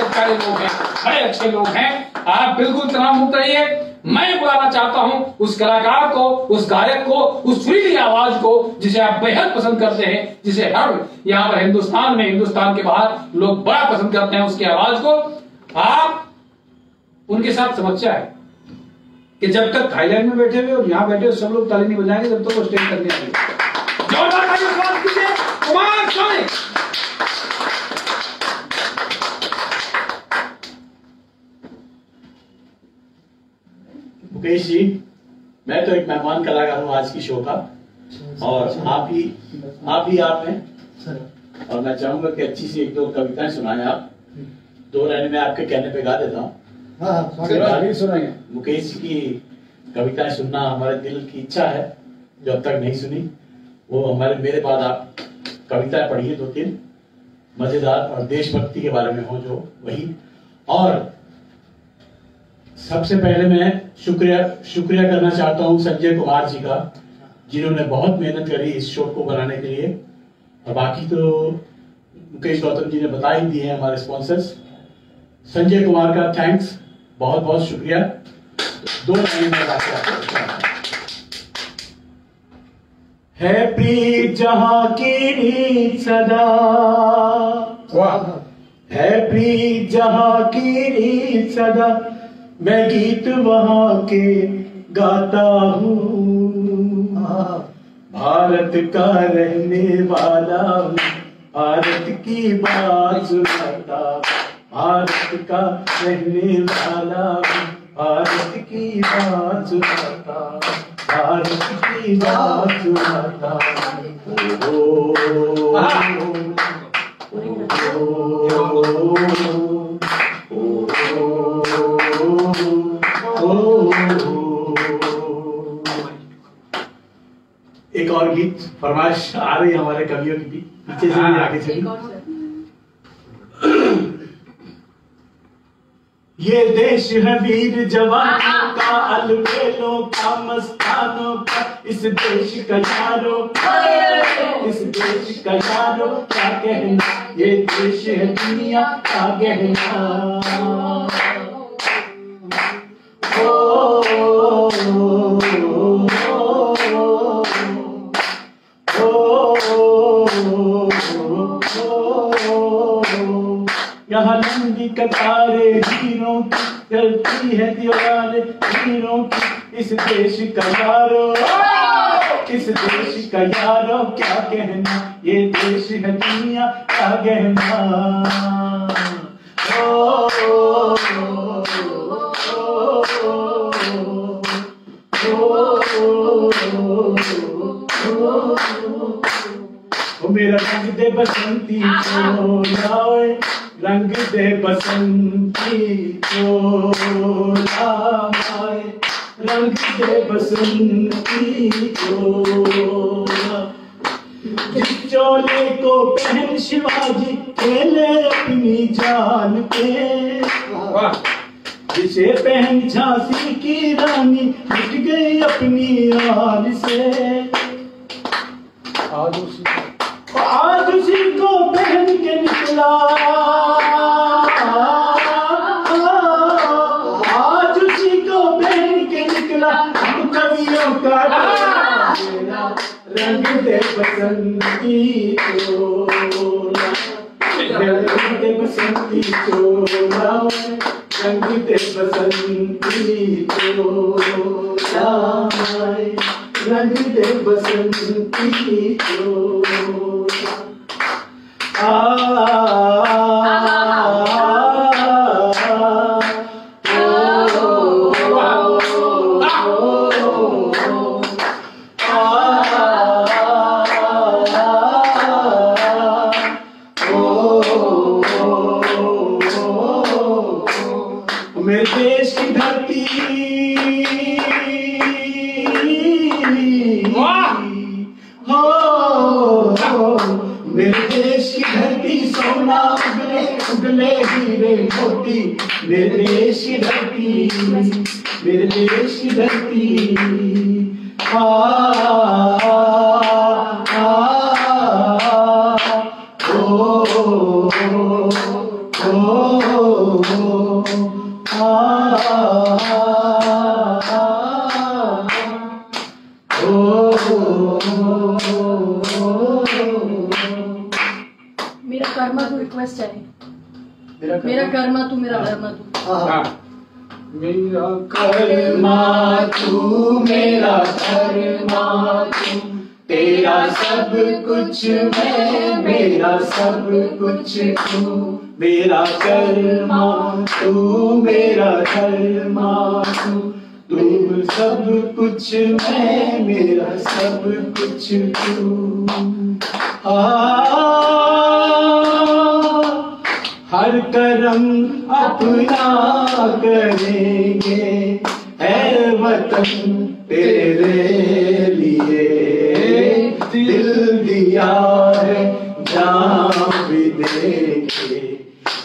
प्यारे लोग हैं, बड़े अच्छे लोग हैं, आप बिल्कुल तनाव मुक्त रहिए। मैं बुलाना चाहता हूं उस कलाकार को, उस गायक को, उस सुरीली आवाज को जिसे आप बेहद पसंद करते हैं, जिसे हर यहाँ पर हिंदुस्तान में, हिंदुस्तान के बाहर लोग बड़ा पसंद करते हैं उसकी आवाज को। आप उनके साथ समस्या है कि जब तक थाईलैंड में बैठे हुए और यहाँ बैठे हुए सब लोग ताली नहीं बजाएंगे जब तक वो स्टेज करने आएंगे। जोरदार तालियां स्वागत कीजिए कुमार स्वामी। मुकेश जी, मैं तो एक मेहमान कलाकार हूँ आज की शो का, और आप हैं, और मैं चाहूंगा कि अच्छी सी 1-2 कविताएं सुनाएं आप। 2 लाइन में आपके कहने पे गा देता हूँ। मुकेश जी की कविताएं सुनना हमारे दिल की इच्छा है, जो अब तक नहीं सुनी वो मेरे बाद आप कविताएं पढ़िए 2-3 मजेदार और देशभक्ति के बारे में हो जो वही। और सबसे पहले मैं शुक्रिया करना चाहता हूं संजय कुमार जी का, जिन्होंने बहुत मेहनत करी इस शो को बनाने के लिए, और बाकी तो मुकेश गौतम जी ने बता ही दिए हैं हमारे स्पॉन्सर्स। संजय कुमार का थैंक्स, बहुत बहुत शुक्रिया। 2 लाइन में बात करते हैं। है प्रीत जहां की रीत सदा, है प्रीत जहां की रीत सदा, मैं गीत वहां के गाता हूँ। भारत का रहने वाला हूँ, भारत की बात सुनाता, भारत का रहने वाला हूँ, भारत की बात सुनाता, भारत की बात सुनाता। एक और गीत फरमाइश आ रही है हमारे कवियों की भी, पीछे से भी आगे चलिए। ये देश है वीर जवानों का, अलबेलों का, मस्तानों का, इस देश का यारों, इस देश का यारों क्या कहना, ये देश है दुनिया का गहना। यहाँ लंबी कतारे हीरों की चलती है, दीवारें हीरों की, इस देश का यारो, इस देश का यारो क्या कहना, ये देश है दुनिया का गहना। मेरा रंग दे बसंती चोला, रंग दे बसंती चोला, रंग दे बसंती चोला। जिस चोले को पहन शिवाजी खेले अपनी जान पे, जिसे पहन झांसी की रानी मिट गई अपनी आन से। आज उसी को पहन के निकला, आज उसी को पहन के निकला हम कवियों का रंग दे बसंती चोला, रंग दे बसंती चोला, रंग दे बसंती चोला, रंग दे बसंती चोला। मेरे देश की धरती हो, मेरे देश की धरती सोना उगले उगले हीरे मोती। मेरे देश की धरती, मेरे देश की धरती मेरा कर्मा तू रिक्वेस्ट है, मेरा कर्मा तू, मेरा धर्मा तू। मेरा कर्मा तू, मेरा धर्मा तू, तेरा सब कुछ मैं, मेरा सब कुछ तू। मेरा कर्मा तू, मेरा धर्मा तू, तू सब कुछ मैं, मेरा सब कुछ तू। हर कर्म अपना करेंगे है वतन तेरे लिए, दिल दिया है जान भी देंगे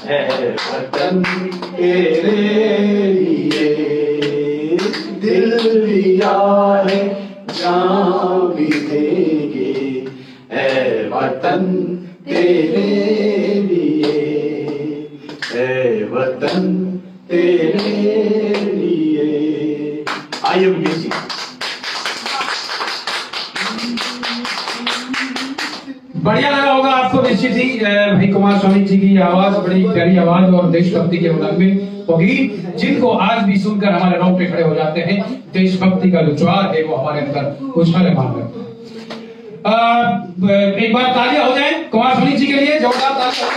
है वतन तेरे लिए, दिल दिया है जान भी देंगे है वतन तेरे लिए, वतन तेरे लिए। आइए म्यूजिक। बढ़िया लगा होगा आपको निश्चित ही भाई कुमार स्वामी जी की आवाज, बड़ी प्यारी आवाज और देशभक्ति के रंग में वो गीत जिनको आज भी सुनकर हमारे रोंगटे खड़े हो जाते हैं। देशभक्ति का जो ज्वार है वो हमारे अंदर उछालेमान है। एक बार तालियां हो जाए कुमार स्वामी जी के लिए, जोरदार तालियां।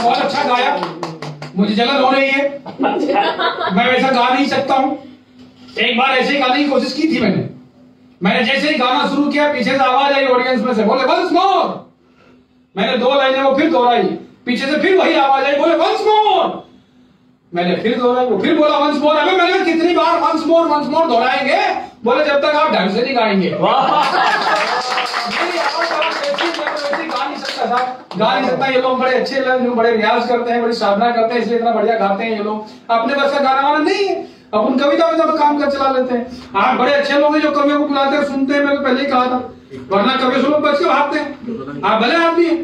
बहुत अच्छा गाया, मुझे जलन हो रही है, मैं वैसा गा नहीं सकता हूँ। एक बार ऐसे गाने की कोशिश की थी मैंने जैसे ही गाना शुरू किया पीछे से आवाज आई ऑडियंस में से, बोले वंस मोर। मैंने 2 लाइनें वो फिर दोहराई, पीछे से फिर वही आवाज आई, बोले वंस मोर। मैंने फिर दोहराई, वो फिर बोला वंस मोर। अबे मैंने कितनी बार वंस मोर दोहराएंगे? बोले जब तक आप ढंग से नहीं गाएंगे। गा नहीं सकता। ये लोग बड़े अच्छे लोग, बड़े रियाज करते हैं, बड़ी साधना करते हैं, इसलिए इतना बढ़िया गाते हैं ये लोग। अपने बस का गाना वाना नहीं है, अब उन कविता में काम कर चला लेते हैं। आप बड़े अच्छे लोग हैं जो कवियों को बुलाते हैं, सुनते हैं। मैंने पहले ही कहा था, वरना कवियों से लोग बच के भागते हैं। आप भले आदमी हैं।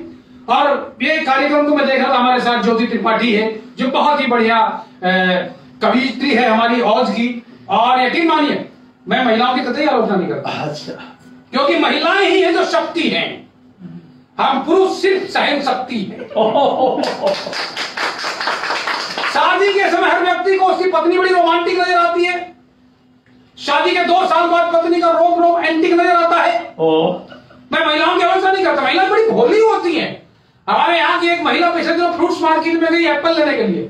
और ये कार्यक्रम को मैं देख रहा था, हमारे साथ ज्योति त्रिपाठी है जो बहुत ही बढ़िया कवियत्री है हमारी औज की। और यकीन मानिए मैं महिलाओं की कतई आलोचना नहीं करता, क्योंकि महिलाएं ही है जो शक्ति हैं, हम पुरुष सिर्फ सहन शक्ति है। शादी के समय हर व्यक्ति को उसकी पत्नी बड़ी रोमांटिक नजर आती है, शादी के 2 साल बाद पत्नी का रोम एंटिक नजर आता है। मैं महिलाओं की आलोचना नहीं करता, महिलाएं बड़ी भोली होती हैं। हमारे यहाँ की एक महिला पिछले दिनों फ्रूट्स मार्केट में गई एप्पल लेने के लिए,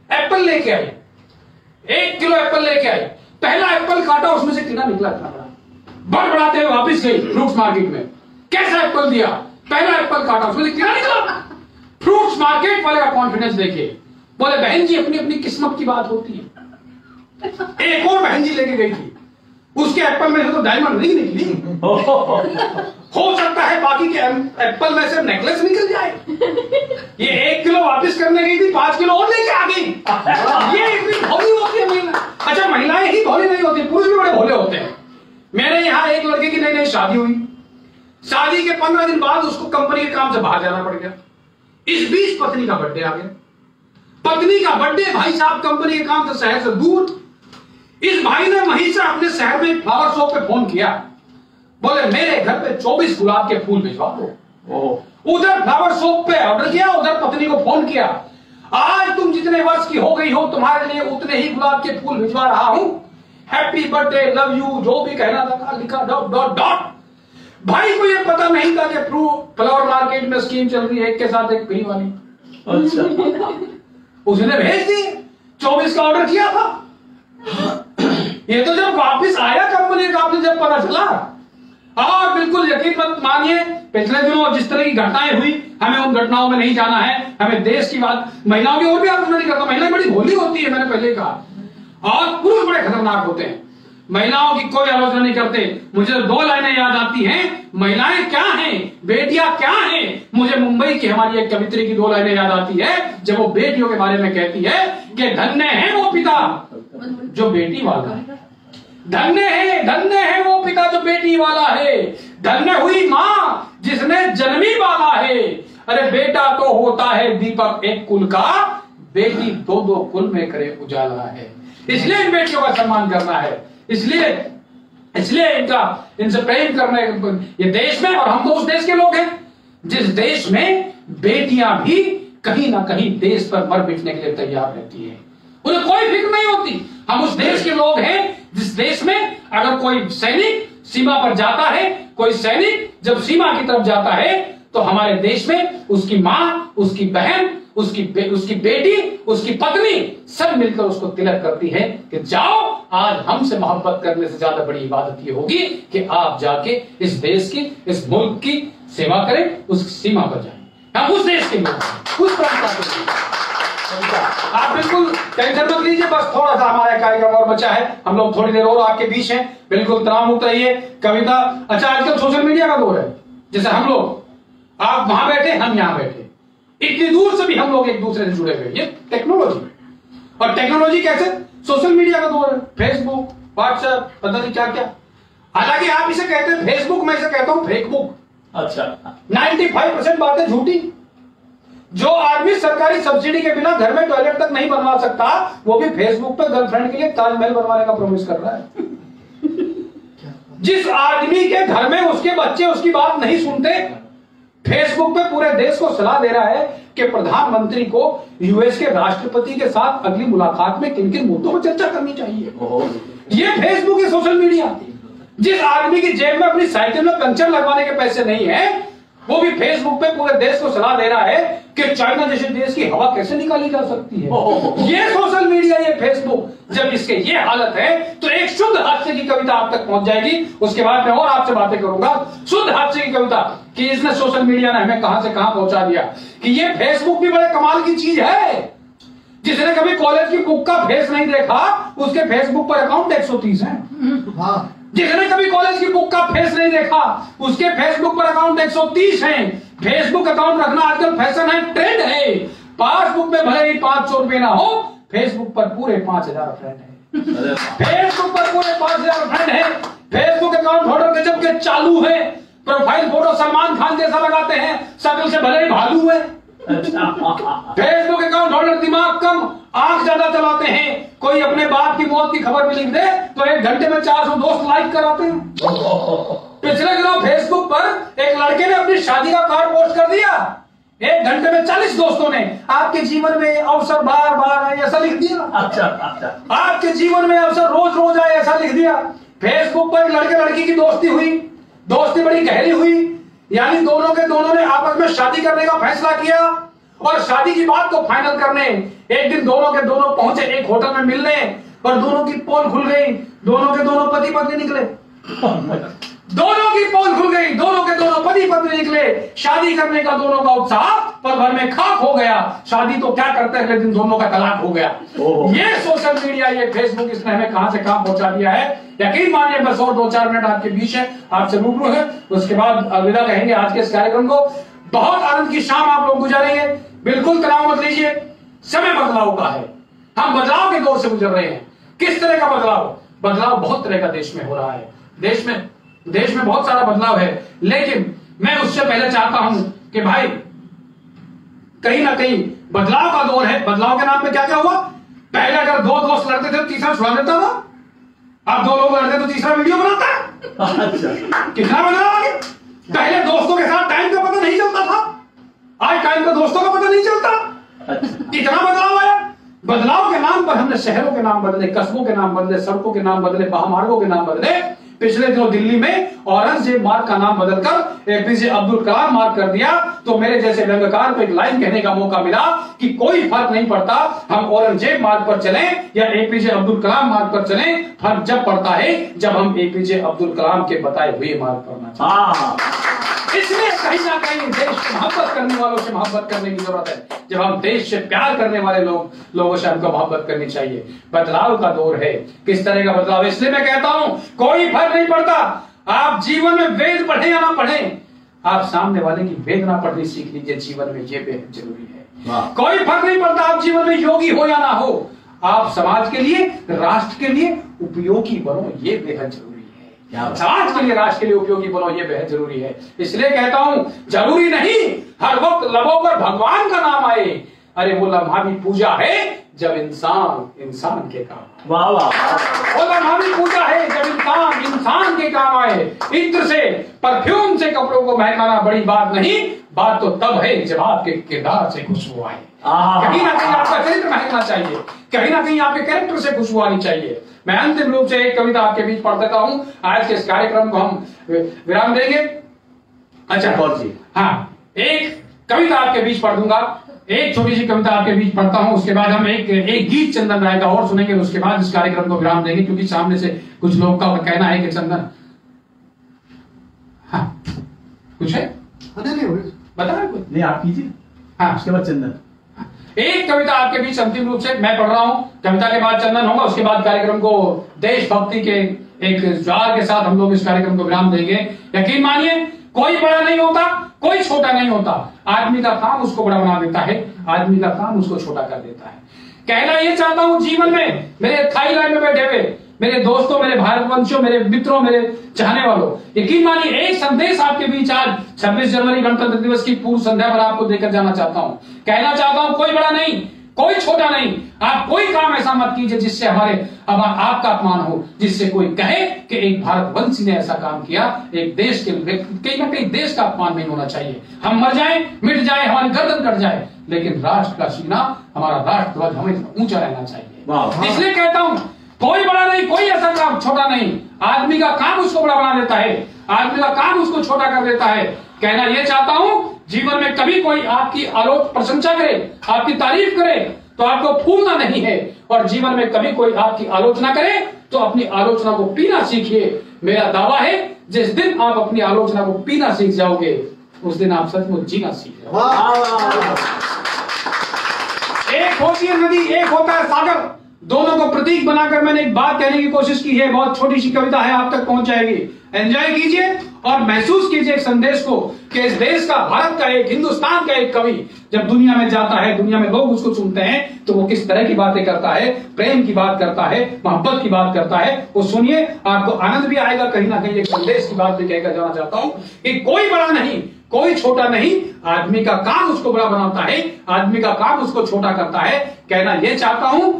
एप्पल लेके आई, 1 किलो एप्पल लेके आई। पहला एप्पल काटा, उसमें से कीड़ा निकला इतना बड़ा, बड़बड़ाते हुए वापिस गई फ्रूट्स मार्केट में। कैसा एप्पल दिया? पहला एप्पल काटा, उसमें से कीड़ा निकला। फ्रूट्स मार्केट वाले का कॉन्फिडेंस देखिए, बोले बहन जी अपनी अपनी किस्मत की बात होती है। एक और बहन जी लेके गई थी, उसके एप्पल में से तो डायमंड रिंग निकली। हो सकता है बाकी के एप्पल में से नेकलेस निकल जाए। ये 1 किलो वापस करने गई थी, 5 किलो और लेके आ गई। ये इतनी भोली होती है महिला। अच्छा, महिलाएं ही भोली नहीं होती, पुरुष भी बड़े भोले होते हैं। मेरे यहाँ एक लड़के की नई नई शादी हुई। शादी के 15 दिन बाद उसको कंपनी के काम से बाहर जाना पड़ गया। इस बीच पत्नी का बर्थडे आ गया। पत्नी का बर्थडे, भाई साहब कंपनी के काम से शहर से दूर। इस भाई ने वहीं से अपने शहर में फ्लावर शॉप पे फोन किया, बोले मेरे घर पे 24 गुलाब के फूल भिजवा दो। उधर फ्लावर शॉप पे ऑर्डर किया, उधर पत्नी को फोन किया, आज तुम जितने वर्ष की हो गई हो तुम्हारे लिए उतने ही गुलाब के फूल भिजवा रहा हूं, हैप्पी बर्थडे, लव यू, जो भी कहना था लिखा, डॉट डॉट डॉट। भाई को ये पता नहीं था कि फ्लावर मार्केट में स्कीम चल रही है, एक के साथ एक फ्री वाली। अच्छा। उसने भेज दी, 24 का ऑर्डर किया था। ये तो जब वापस आया कंपनी का, आपने जब पता चला, और बिल्कुल यकीन मत मानिए, पिछले दिनों जिस तरह की घटनाएं हुई, हमें उन घटनाओं में नहीं जाना है, हमें देश की बात, महिलाओं की और भी आलोचना नहीं करता। महिलाएं बड़ी भोली होती है, मैंने पहले कहा, और पुरुष बड़े खतरनाक होते हैं। महिलाओं की कोई आलोचना नहीं करते। मुझे 2 लाइनें याद आती हैं, महिलाएं क्या हैं, बेटियां क्या हैं। मुझे मुंबई की हमारी एक कवित्री की 2 लाइनें याद आती है, जब वो बेटियों के बारे में कहती है कि धन्य है वो पिता जो बेटी वाला है, धन्य है वो पिता जो बेटी वाला है, धन्य हुई माँ जिसने जन्मी वाला है। अरे बेटा तो होता है दीपक एक कुल का, बेटी 2-2 कुल में करे उजाला है। इसलिए इन बेटियों का सम्मान करना है, इसलिए इनसे प्रेम करना है ये देश में। और हम तो उस देश के लोग हैं जिस देश में बेटियां भी कहीं ना कहीं देश पर मर मिटने के लिए तैयार रहती है, उन्हें कोई फिक्र नहीं होती। हम उस देश के लोग हैं जिस देश में अगर कोई सैनिक सीमा पर जाता है, कोई सैनिक जब सीमा की तरफ जाता है, तो हमारे देश में उसकी माँ, उसकी बहन, उसकी बेटी, उसकी पत्नी सब मिलकर उसको तिलक करती है कि जाओ, आज हमसे मोहब्बत करने से ज्यादा बड़ी इबादत ये होगी कि आप जाके इस देश की, इस मुल्क की सेवा करें, उस सीमा पर जाएं। हम उस देश के लोग, उस परंपरा के। आप बिल्कुल टेंशन मत लीजिए, बस थोड़ा सा हमारा कार्यक्रम और बचा है, हम लोग थोड़ी देर और आपके बीच हैं, बिल्कुल तनाव मुक्त रहिए। कविता, अच्छा आजकल सोशल मीडिया का दौर है, जैसे हम लोग, आप वहां बैठे, हम यहां बैठे, इतनी दूर से भी हम लोग एक दूसरे से जुड़े हुए, ये टेक्नोलॉजी। और टेक्नोलॉजी कैसे? सोशल मीडिया का दौर है, फेसबुक, व्हाट्सएप, पता नहीं क्या क्या। हालांकि आप इसे कहते हैं फेसबुक, मैं इसे कहता हूं फेकबुक। अच्छा। 95% बातें झूठी। जो आदमी सरकारी सब्सिडी के बिना घर में टॉयलेट तक नहीं बनवा सकता, वो भी फेसबुक पे गर्लफ्रेंड के लिए ताजमहल बनवाने का प्रॉमिस कर रहा है। जिस आदमी के घर में उसके बच्चे उसकी बात नहीं सुनते, फेसबुक पे पूरे देश को सलाह दे रहा है कि प्रधानमंत्री को यूएस के राष्ट्रपति के साथ अगली मुलाकात में किन किन मुद्दों पर चर्चा करनी चाहिए। ये फेसबुक है, सोशल मीडिया। जिस आदमी की जेब में अपनी साइकिल में पंचर लगवाने के पैसे नहीं है, वो भी फेसबुक पे पूरे देश को सलाह दे रहा है कि चाइना जैसे देश की हवा कैसे निकाली जा सकती है। ये सोशल मीडिया, ये फेसबुक, जब इसके ये हालत है तो एक शुद्ध हादसे की कविता आप तक पहुंच जाएगी। उसके बाद मैं और आपसे बातें करूंगा शुद्ध हादसे की कविता, कि इसने सोशल मीडिया ने हमें कहां से कहां पहुंचा दिया, कि ये फेसबुक भी बड़े कमाल की चीज है। जिसने कभी कॉलेज की बुक का फेस नहीं देखा, उसके फेसबुक पर अकाउंट 130 है। जिसने कभी कॉलेज की बुक का फेस नहीं देखा, उसके फेसबुक पर अकाउंट 130 हैं। फेसबुक अकाउंट रखना आजकल फैशन है, ट्रेंड है। पासबुक में भले ही 500 रुपए ना हो, फेसबुक पर पूरे 5000 फ्रेंड है। फेसबुक पर पूरे 5000 फ्रेंड है। फेसबुक अकाउंट होल्डर गजब के चालू है। प्रोफाइल फोटो सलमान खान जैसा लगाते हैं, शक्ल से भले ही भालू है। फेसबुक अकाउंट होल्डर दिमाग कम, आंख ज्यादा चलाते हैं। कोई अपने बाप की मौत की खबर भी लिख दे तो 1 घंटे में 400 दोस्त लाइक कराते हैं। पिछले दिनों फेसबुक पर एक लड़के ने अपनी शादी का कार्ड पोस्ट कर दिया। 1 घंटे में 40 दोस्तों ने आपके जीवन में अवसर बार बार आए ऐसा लिख दिया। अच्छा। आपके जीवन में अवसर रोज रोज आए ऐसा लिख दिया। फेसबुक पर लड़के लड़की की दोस्ती हुई, दोस्ती बड़ी गहरी हुई, यानी दोनों के दोनों ने आपस में शादी करने का फैसला किया। और शादी की बात को फाइनल करने एक दिन दोनों के दोनों पहुंचे एक होटल में मिलने, और दोनों की पोल खुल गई। दोनों के दोनों पति पत्नी निकले। दोनों की पोल खुल गई, दोनों के दोनों पति पत्नी निकले, शादी करने का दोनों का उत्साह पर भर में खाक हो गया। शादी तो क्या करते हैं, लेकिन दोनों का तलाक हो गया। ये सोशल मीडिया, ये फेसबुक, इसने हमें कहां से कहां पहुंचा दिया है। यकीन मानिए, बस और 2-4 मिनट आपके बीच है, आपसे रूबरू है, उसके बाद अलविदा कहेंगे आज के इस कार्यक्रम को। बहुत आनंद की शाम आप लोग गुजारेंगे, बिल्कुल तनाव मत लीजिए। समय बदलाव का है, हम बदलाव के दौर से गुजर रहे हैं। किस तरह का बदलाव? बदलाव बहुत तरह का देश में हो रहा है। देश में बहुत सारा बदलाव है, लेकिन मैं उससे पहले चाहता हूं कि भाई कहीं ना कहीं बदलाव का दौर है। बदलाव के नाम पे क्या क्या हुआ? पहले अगर 2 दोस्त लड़ते थे तो तीसरा छुड़ा देता था, अब 2 लोग लड़ते तो तीसरा वीडियो बनाता है। कितना बदलाव आ गया? पहले दोस्तों के साथ टाइम का पता नहीं चलता था, आज टाइम का दोस्तों का पता नहीं चलता। कितना बदलाव आया। बदलाव के नाम पर हमने शहरों के नाम बदले, कस्बों के नाम बदले, सड़कों के नाम बदले, महामार्गों के नाम बदले। पिछले दिनों दिल्ली में औरंगजेब मार्ग का नाम बदलकर एपीजे अब्दुल कलाम मार्ग कर दिया। तो मेरे जैसे व्यंग्यकार को एक लाइन कहने का मौका मिला कि कोई फर्क नहीं पड़ता हम औरंगजेब मार्ग पर चलें या एपीजे अब्दुल कलाम मार्ग पर चलें, फर्क जब पड़ता है जब हम एपीजे अब्दुल कलाम के बताए हुए मार्ग पर ना चलें। इसलिए कहीं ना कहीं देश से मोहब्बत करने वालों से मोहब्बत करने की जरूरत है। जब हम देश से प्यार करने वाले लोगों से हमको मोहब्बत करनी चाहिए। बदलाव का दौर है। किस तरह का बदलाव? इसलिए मैं कहता हूं कोई फर्क नहीं पड़ता आप जीवन में वेद पढ़े या ना पढ़े, आप सामने वाले की वेदना पढ़नी सीख लीजिए। जीवन में ये बेहद जरूरी है। कोई फर्क नहीं पड़ता आप जीवन में योगी हो या ना हो, आप समाज के लिए, राष्ट्र के लिए उपयोगी बनो, ये बेहद जरूरी है। समाज के लिए, राष्ट्र के लिए उपयोगी बनो, ये बेहद जरूरी है। इसलिए कहता हूं जरूरी नहीं हर वक्त लबों पर भगवान का नाम आए। अरे वो लम्हा भी पूजा है जब इंसान के काम। वाह वाह। वो लम्हा भी पूजा है जब इंसान के काम आए। इत्र से, परफ्यूम से कपड़ों को महकाना बड़ी बात नहीं, बात तो तब है जब आपके किरदार से खुशबू आए। कहीं ना कहीं आपका चरित्र महकना चाहिए, कहीं ना कहीं आपके कैरेक्टर से खुशबू आनी चाहिए। मैं अंतिम रूप से एक कविता आपके बीच पढ़ देता हूं। आज के इस कार्यक्रम को हम विराम देंगे। अच्छा जी, हाँ, एक कविता आपके बीच पढ़ दूंगा, एक छोटी सी कविता आपके बीच पढ़ता हूं, उसके बाद हम एक गीत चंदन राय का और सुनेंगे, उसके बाद इस कार्यक्रम को विराम देंगे। क्योंकि सामने से कुछ लोग का कहना है कि चंदन, हाँ कुछ है, बता रहे कुछ नहीं, आप कीजिए। हाँ, उसके बाद चंदन। एक कविता आपके बीच अंतिम रूप से मैं पढ़ रहा हूं, कविता के बाद चंदन होगा, उसके बाद कार्यक्रम को देशभक्ति के एक ज्वार के साथ हम लोग इस कार्यक्रम को विराम देंगे। यकीन मानिए कोई बड़ा नहीं होता, कोई छोटा नहीं होता, आदमी का काम उसको बड़ा बना देता है, आदमी का काम उसको छोटा कर देता है। कहना ये चाहता हूं जीवन में, मेरे थाईलैंड में बैठे हुए मेरे दोस्तों, मेरे भारतवंशियों, मेरे मित्रों, मेरे चाहने वालों, यकीन मानिए एक संदेश आपके बीच आज 26 जनवरी गणतंत्र दिवस की पूर्व संध्या पर आपको देकर जाना चाहता हूं। कहना चाहता हूं कोई बड़ा नहीं, कोई छोटा नहीं, आप कोई काम ऐसा मत कीजिए जिससे आपका अपमान हो, जिससे कोई कहे कि एक भारतवंशी ने ऐसा काम किया। एक देश के कहीं ना कहीं देश का अपमान नहीं होना चाहिए। हम मर जाएं, मिट जाए, हमारी गर्दन कट जाए, लेकिन राष्ट्र का सीना, हमारा राष्ट्र ध्वज हमें ऊंचा रहना चाहिए। इसलिए कहता हूं कोई बड़ा नहीं, कोई ऐसा काम छोटा नहीं, आदमी का काम उसको बड़ा बना देता है, आदमी का काम उसको छोटा कर देता है। कहना यह चाहता हूं जीवन में कभी कोई आपकी प्रशंसा करे, आपकी तारीफ करे तो आपको फूलना नहीं है, और जीवन में कभी कोई आपकी आलोचना करे तो अपनी आलोचना को पीना सीखिए। मेरा दावा है जिस दिन आप अपनी आलोचना को पीना सीख जाओगे उस दिन आप सचमुच जीना सीख जाओगे। एक होती है नदी, एक होता है सागर, दोनों को प्रतीक बनाकर मैंने एक बात कहने की कोशिश की है। बहुत छोटी सी कविता है, आप तक पहुंच जाएगी। एंजॉय कीजिए और महसूस कीजिए एक संदेश को कि इस देश का, भारत का, एक हिंदुस्तान का एक कवि जब दुनिया में जाता है, दुनिया में लोग उसको सुनते हैं तो वो किस तरह की बातें करता है, प्रेम की बात करता है, मोहब्बत की बात करता है। वो सुनिए, आपको आनंद भी आएगा, कहीं ना कहीं एक संदेश की बात भी कहकर जाना चाहता हूं कि कोई बड़ा नहीं, कोई छोटा नहीं, आदमी का काम उसको बड़ा बनाता है, आदमी का काम उसको छोटा करता है। कहना यह चाहता हूं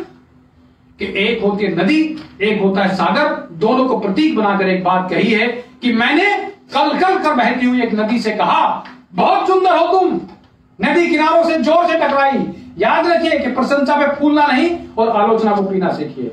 कि एक होती है नदी, एक होता है सागर, दोनों को प्रतीक बनाकर एक बात कही है कि मैंने कल कर बहती हुई एक नदी से कहा बहुत सुंदर हो तुम, नदी किनारों से जोर से टकराई। याद रखिए कि प्रशंसा पे फूलना नहीं और आलोचना को पीना सीखिए।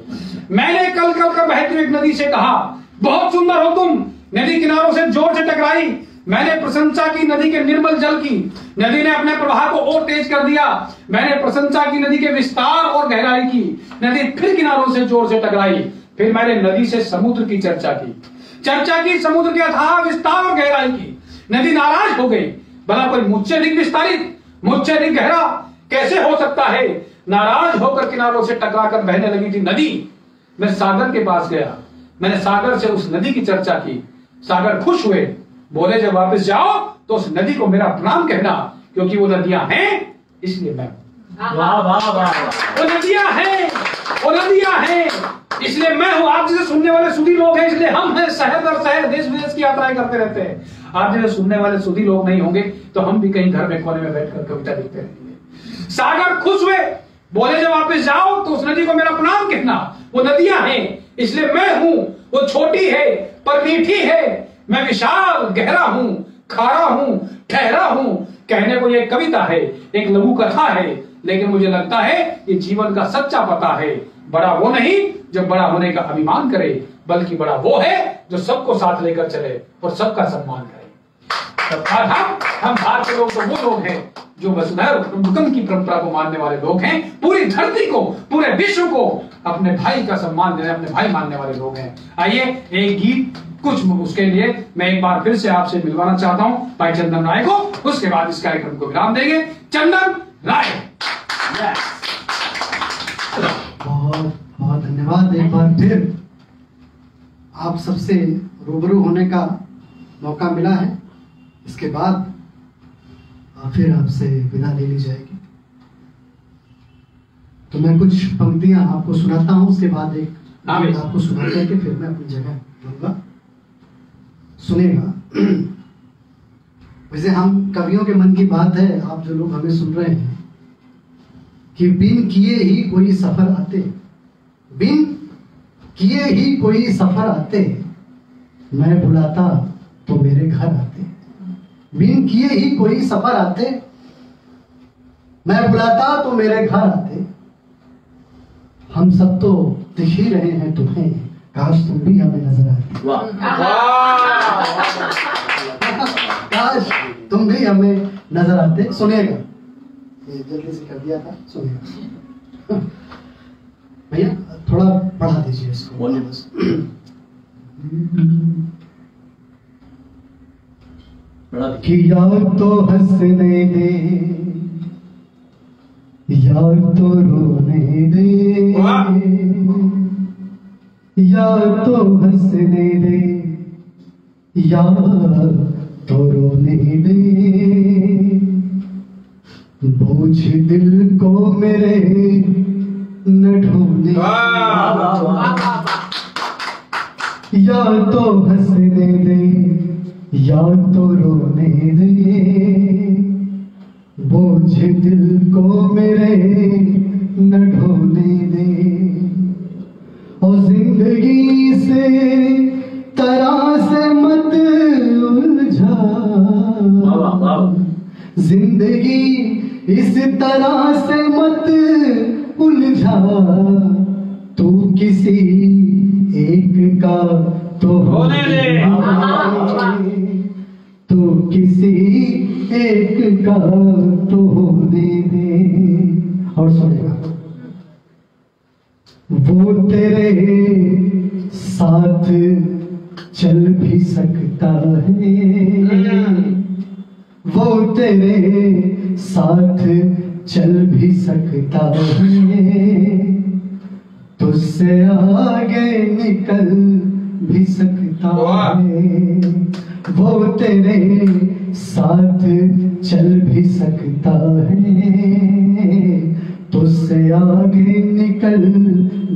मैंने कल कर बहती हुई एक नदी से कहा बहुत सुंदर हो तुम, नदी किनारों से जोर से टकराई। मैंने प्रशंसा की नदी के निर्मल जल की, नदी ने अपने प्रवाह को और तेज कर दिया। मैंने प्रशंसा की नदी के विस्तार और गहराई की, नदी फिर किनारों से जोर से टकराई। फिर मैंने नदी से समुद्र की चर्चा की। चर्चा की समुद्र के अथाह विस्तार और गहराई की। नदी नाराज हो गई, भला कोई मुझसे अधिक विस्तारित, मुझसे अधिक गहरा कैसे हो सकता है? नाराज होकर किनारों से टकराकर बहने लगी थी नदी। मैं सागर के पास गया, मैंने सागर से उस नदी की चर्चा की। सागर खुश हुए, बोले जब वापस जाओ तो उस नदी को मेरा प्रणाम कहना, क्योंकि वो नदियां हैं इसलिए मैं। वाह वाह वाह। वो नदियां हैं, वो नदियां हैं इसलिए मैं हूं। आप जैसे सुनने वाले सुधी लोग हैं इसलिए हम हैं। शहर दर शहर देश विदेश की यात्राएं करते रहते हैं। आप जैसे सुनने वाले सुधी लोग नहीं होंगे तो हम भी कहीं घर में कोने में बैठकर कविता लिखते रहेंगे। सागर खुश हुए, बोले जब वापस जाओ तो उस नदी को मेरा प्रणाम कहना। वो नदियां हैं इसलिए मैं हूं। वो छोटी है पर मीठी है, मैं विशाल गहरा हूं, खारा हूं, ठहरा हूं। कहने को ये कविता है, एक लघु कथा है, लेकिन मुझे लगता है ये जीवन का सच्चा पता है। बड़ा वो नहीं जो बड़ा होने का अभिमान करे, बल्कि बड़ा वो है जो सबको साथ लेकर चले और सबका सम्मान करे। हम भारत के लोग तो वो लोग हैं जो वसुधैव कुटुंबकम की परंपरा को मानने वाले लोग हैं। पूरी धरती को, पूरे विश्व को अपने भाई का सम्मान देने, अपने भाई मानने वाले लोग हैं। आइए एक गीत कुछ उसके लिए मैं एक बार फिर से आपसे मिलवाना चाहता हूं भाई चंदन राय को। उसके बाद इस कार्यक्रम को विराम देंगे। चंदन राय। बहुत बहुत धन्यवाद। एक बार फिर आप सबसे रूबरू होने का मौका मिला है। इसके बाद फिर आपसे विदा ले ली जाएगी। तो मैं कुछ पंक्तियां आपको सुनाता हूं, उसके बाद एक गीत आपको सुना करके फिर मैं अपनी जगह लूंगा, सुनेगा। वैसे हम कवियों के मन की बात है, आप जो लोग हमें सुन रहे हैं, कि बिन किए ही कोई सफर आते, बिन किए ही कोई सफर आते, मैं बुलाता तो मेरे घर आते। बिन किए ही कोई सफर आते, मैं बुलाता तो मेरे घर आते। हम सब तो दिख ही रहे हैं तुम्हें, काश तुम भी हमें नजर आते। काश तुम भी हमें नजर आते। सुनिएगा, ये जल्दी से कर दिया था, सुनिएगा भैया, थोड़ा बढ़ा दीजिए इसको। कि यार तो हंसने दे, यार तो रोने दे, यार तो हंसने दे, यार तो रोने दे। बोझ दिल को मेरे न ढोने, यार तो हंसने दे, यार तो रोने दे। बोझ दिल को मेरे न ढोने दे। और जिंदगी से तरह से मत उलझा, जिंदगी इस तरह से मत उलझा। तू किसी एक का तो होने दे, तू किसी एक का तो होने दे। और सुनेगा, वो तेरे साथ चल भी सकता है, वो तेरे साथ चल भी सकता है। तुझसे आगे निकल भी सकता है, वो तेरे साथ चल भी सकता है। तुझसे आगे निकल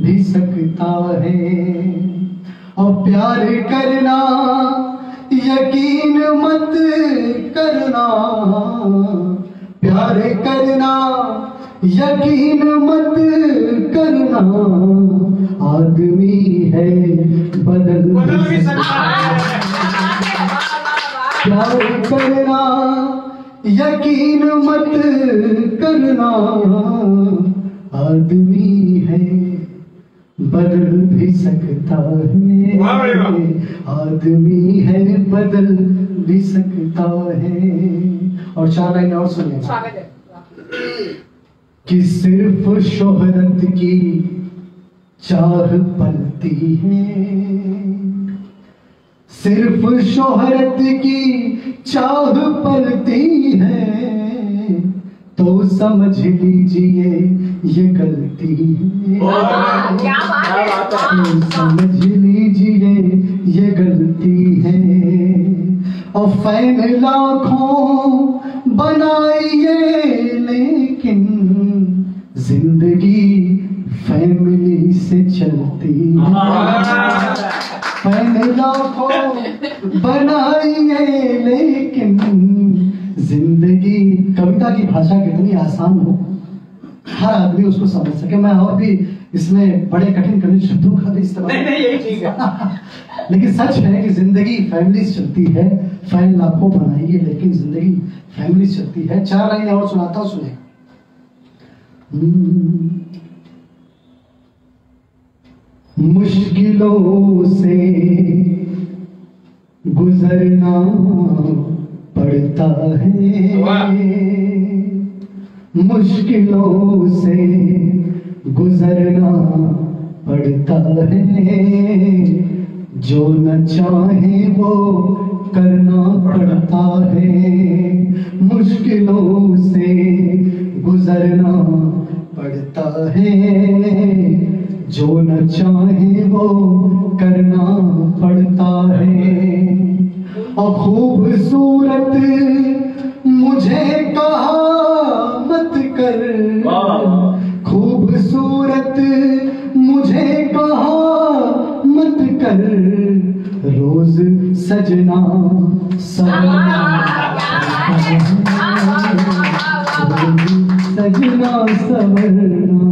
भी सकता है। और प्यार करना यकीन मत करना, प्यार करना यकीन मत करना। आदमी है बदल भी सकता है। प्यार करना यकीन मत करना, आदमी है बदल भी सकता है। आदमी है बदल भी सकता है। और 4 लाइन और सुनिए। कि सिर्फ शोहरत की चाह पलती है, सिर्फ शोहरत की चाह पलती है तो समझ लीजिए ये गलती है। क्या बात है। तो समझ लीजिए ये गलती है। और फैन लाखों बनाइए लेकिन जिंदगी फैमिली से चलती है। फैन लाखों बनाइए लेकिन जिंदगी, कविता की भाषा कितनी आसान हो, हर आदमी उसको समझ सके। मैं और भी इसमें बड़े कठिन शब्दों का भी इस्तेमाल नहीं यही ठीक है। लेकिन सच है कि जिंदगी फैमिली से चलती है। फैन लाखों बनाइए लेकिन जिंदगी फैमिली से चलती है। 4 लाइनें और सुनाता हूं, सुने। मुश्किलों से गुजरना पड़ता है, मुश्किलों से गुजरना पड़ता है, जो न चाहे वो करना पड़ता है। मुश्किलों से गुजरना पड़ता है, जो न चाहे वो करना पड़ता है। और खूबसूरत मुझे कहा मत कर, खूबसूरत मुझे कहा मत कर, रोज सजना सजना सजना सवरना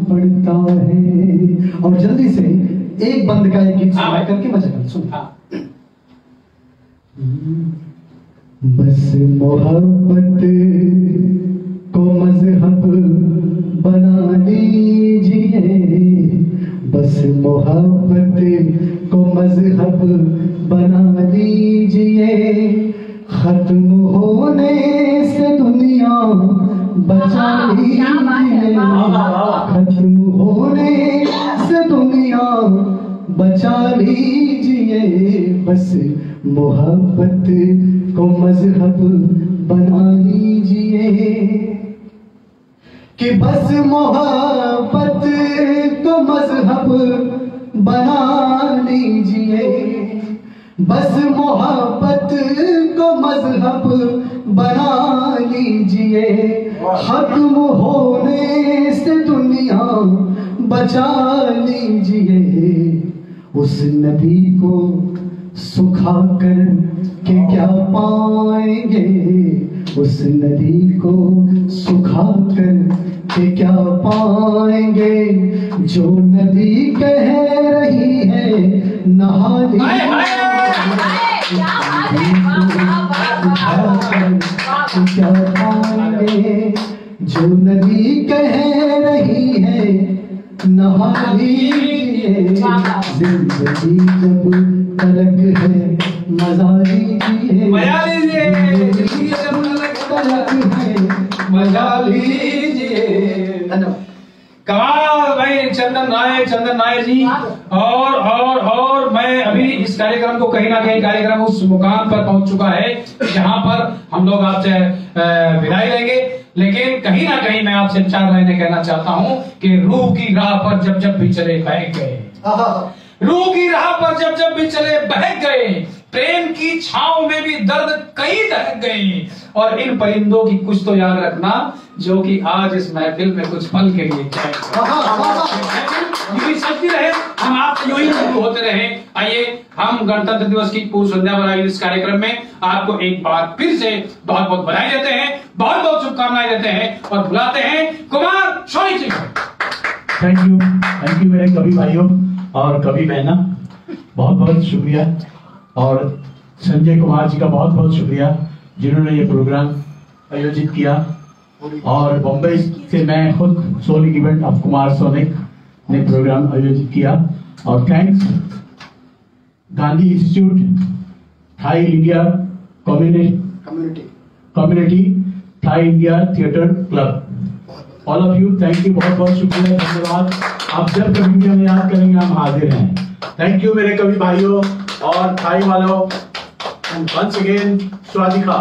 पड़ता है। और जल्दी से एक बंद का एक गीत सुना करके मजा कर सुन। बस मोहब्बत को मजहब बना लीजिए, बस मोहब्बत को मजहब बना लीजिए, खत्म होने से दुनिया बचा लीजिए, खत्म होने से दुनिया बचा लीजिए, बस मोहब्बत को मजहब बना लीजिए। कि बस मोहब्बत को मजहब बना लीजिए, बस मोहब्बत को मजहब बना लीजिए, खत्म होने से दुनिया बचा लीजिए। उस नदी को सुखा कर के क्या पाएंगे, उस नदी को सुखा कर के क्या पाएंगे, जो नदी कह रही है नहा लीजिए, क्या पाएंगे, जो नदी कह रही है नहा लीजिए, जिंदगी जब तलक है मजा लीजिए, मजा लीजिए, तलक है मजा लीजिए। कमाल भाई चंदन नायक जी। और मैं अभी इस कार्यक्रम को कहीं ना कहीं कार्यक्रम उस मुकाम पर पहुंच चुका है जहां पर हम लोग आपसे विदाई लेंगे, लेकिन कहीं ना कहीं मैं आपसे 4 लाइनें कहना चाहता हूं कि रूह की राह पर जब जब भी चले बहक गए, रूह की राह पर जब जब भी चले बहक गए, प्रेम की छांव में भी दर्द कई दहक गए, और इन परिंदों की कुछ तो याद रखना जो कि आज इस महफिल में कुछ पल के लिए चलती रहे, हम आप यूं ही शुरू होते रहे। आइए हम गणतंत्र दिवस की पूर्व संध्या पर आयोजित इस कार्यक्रम में आपको एक बार फिर से बहुत बहुत बधाई देते हैं, बहुत बहुत शुभकामनाएं देते हैं और बुलाते हैं कुमार शौरी जी को। थैंक यू मेरे कवि भाइयों और कवि बहना, बहुत बहुत शुक्रिया। और संजय कुमार जी का बहुत बहुत शुक्रिया जिन्होंने ये प्रोग्राम आयोजित किया। और बॉम्बे से मैं खुद सोनिक इवेंट ऑफ कुमार सोनिक ने प्रोग्राम आयोजित किया। और thanks Gandhi institute, Thai India community, Thai India theatre club all of you, thank you, बहुत बहुत शुक्रिया, धन्यवाद। आप जब कभी भी हमें याद करेंगे हम हाजिर हैं। थैंक यू मेरे कवि भाइयों और थाई वालों, एंड वंस अगेन स्वादिका।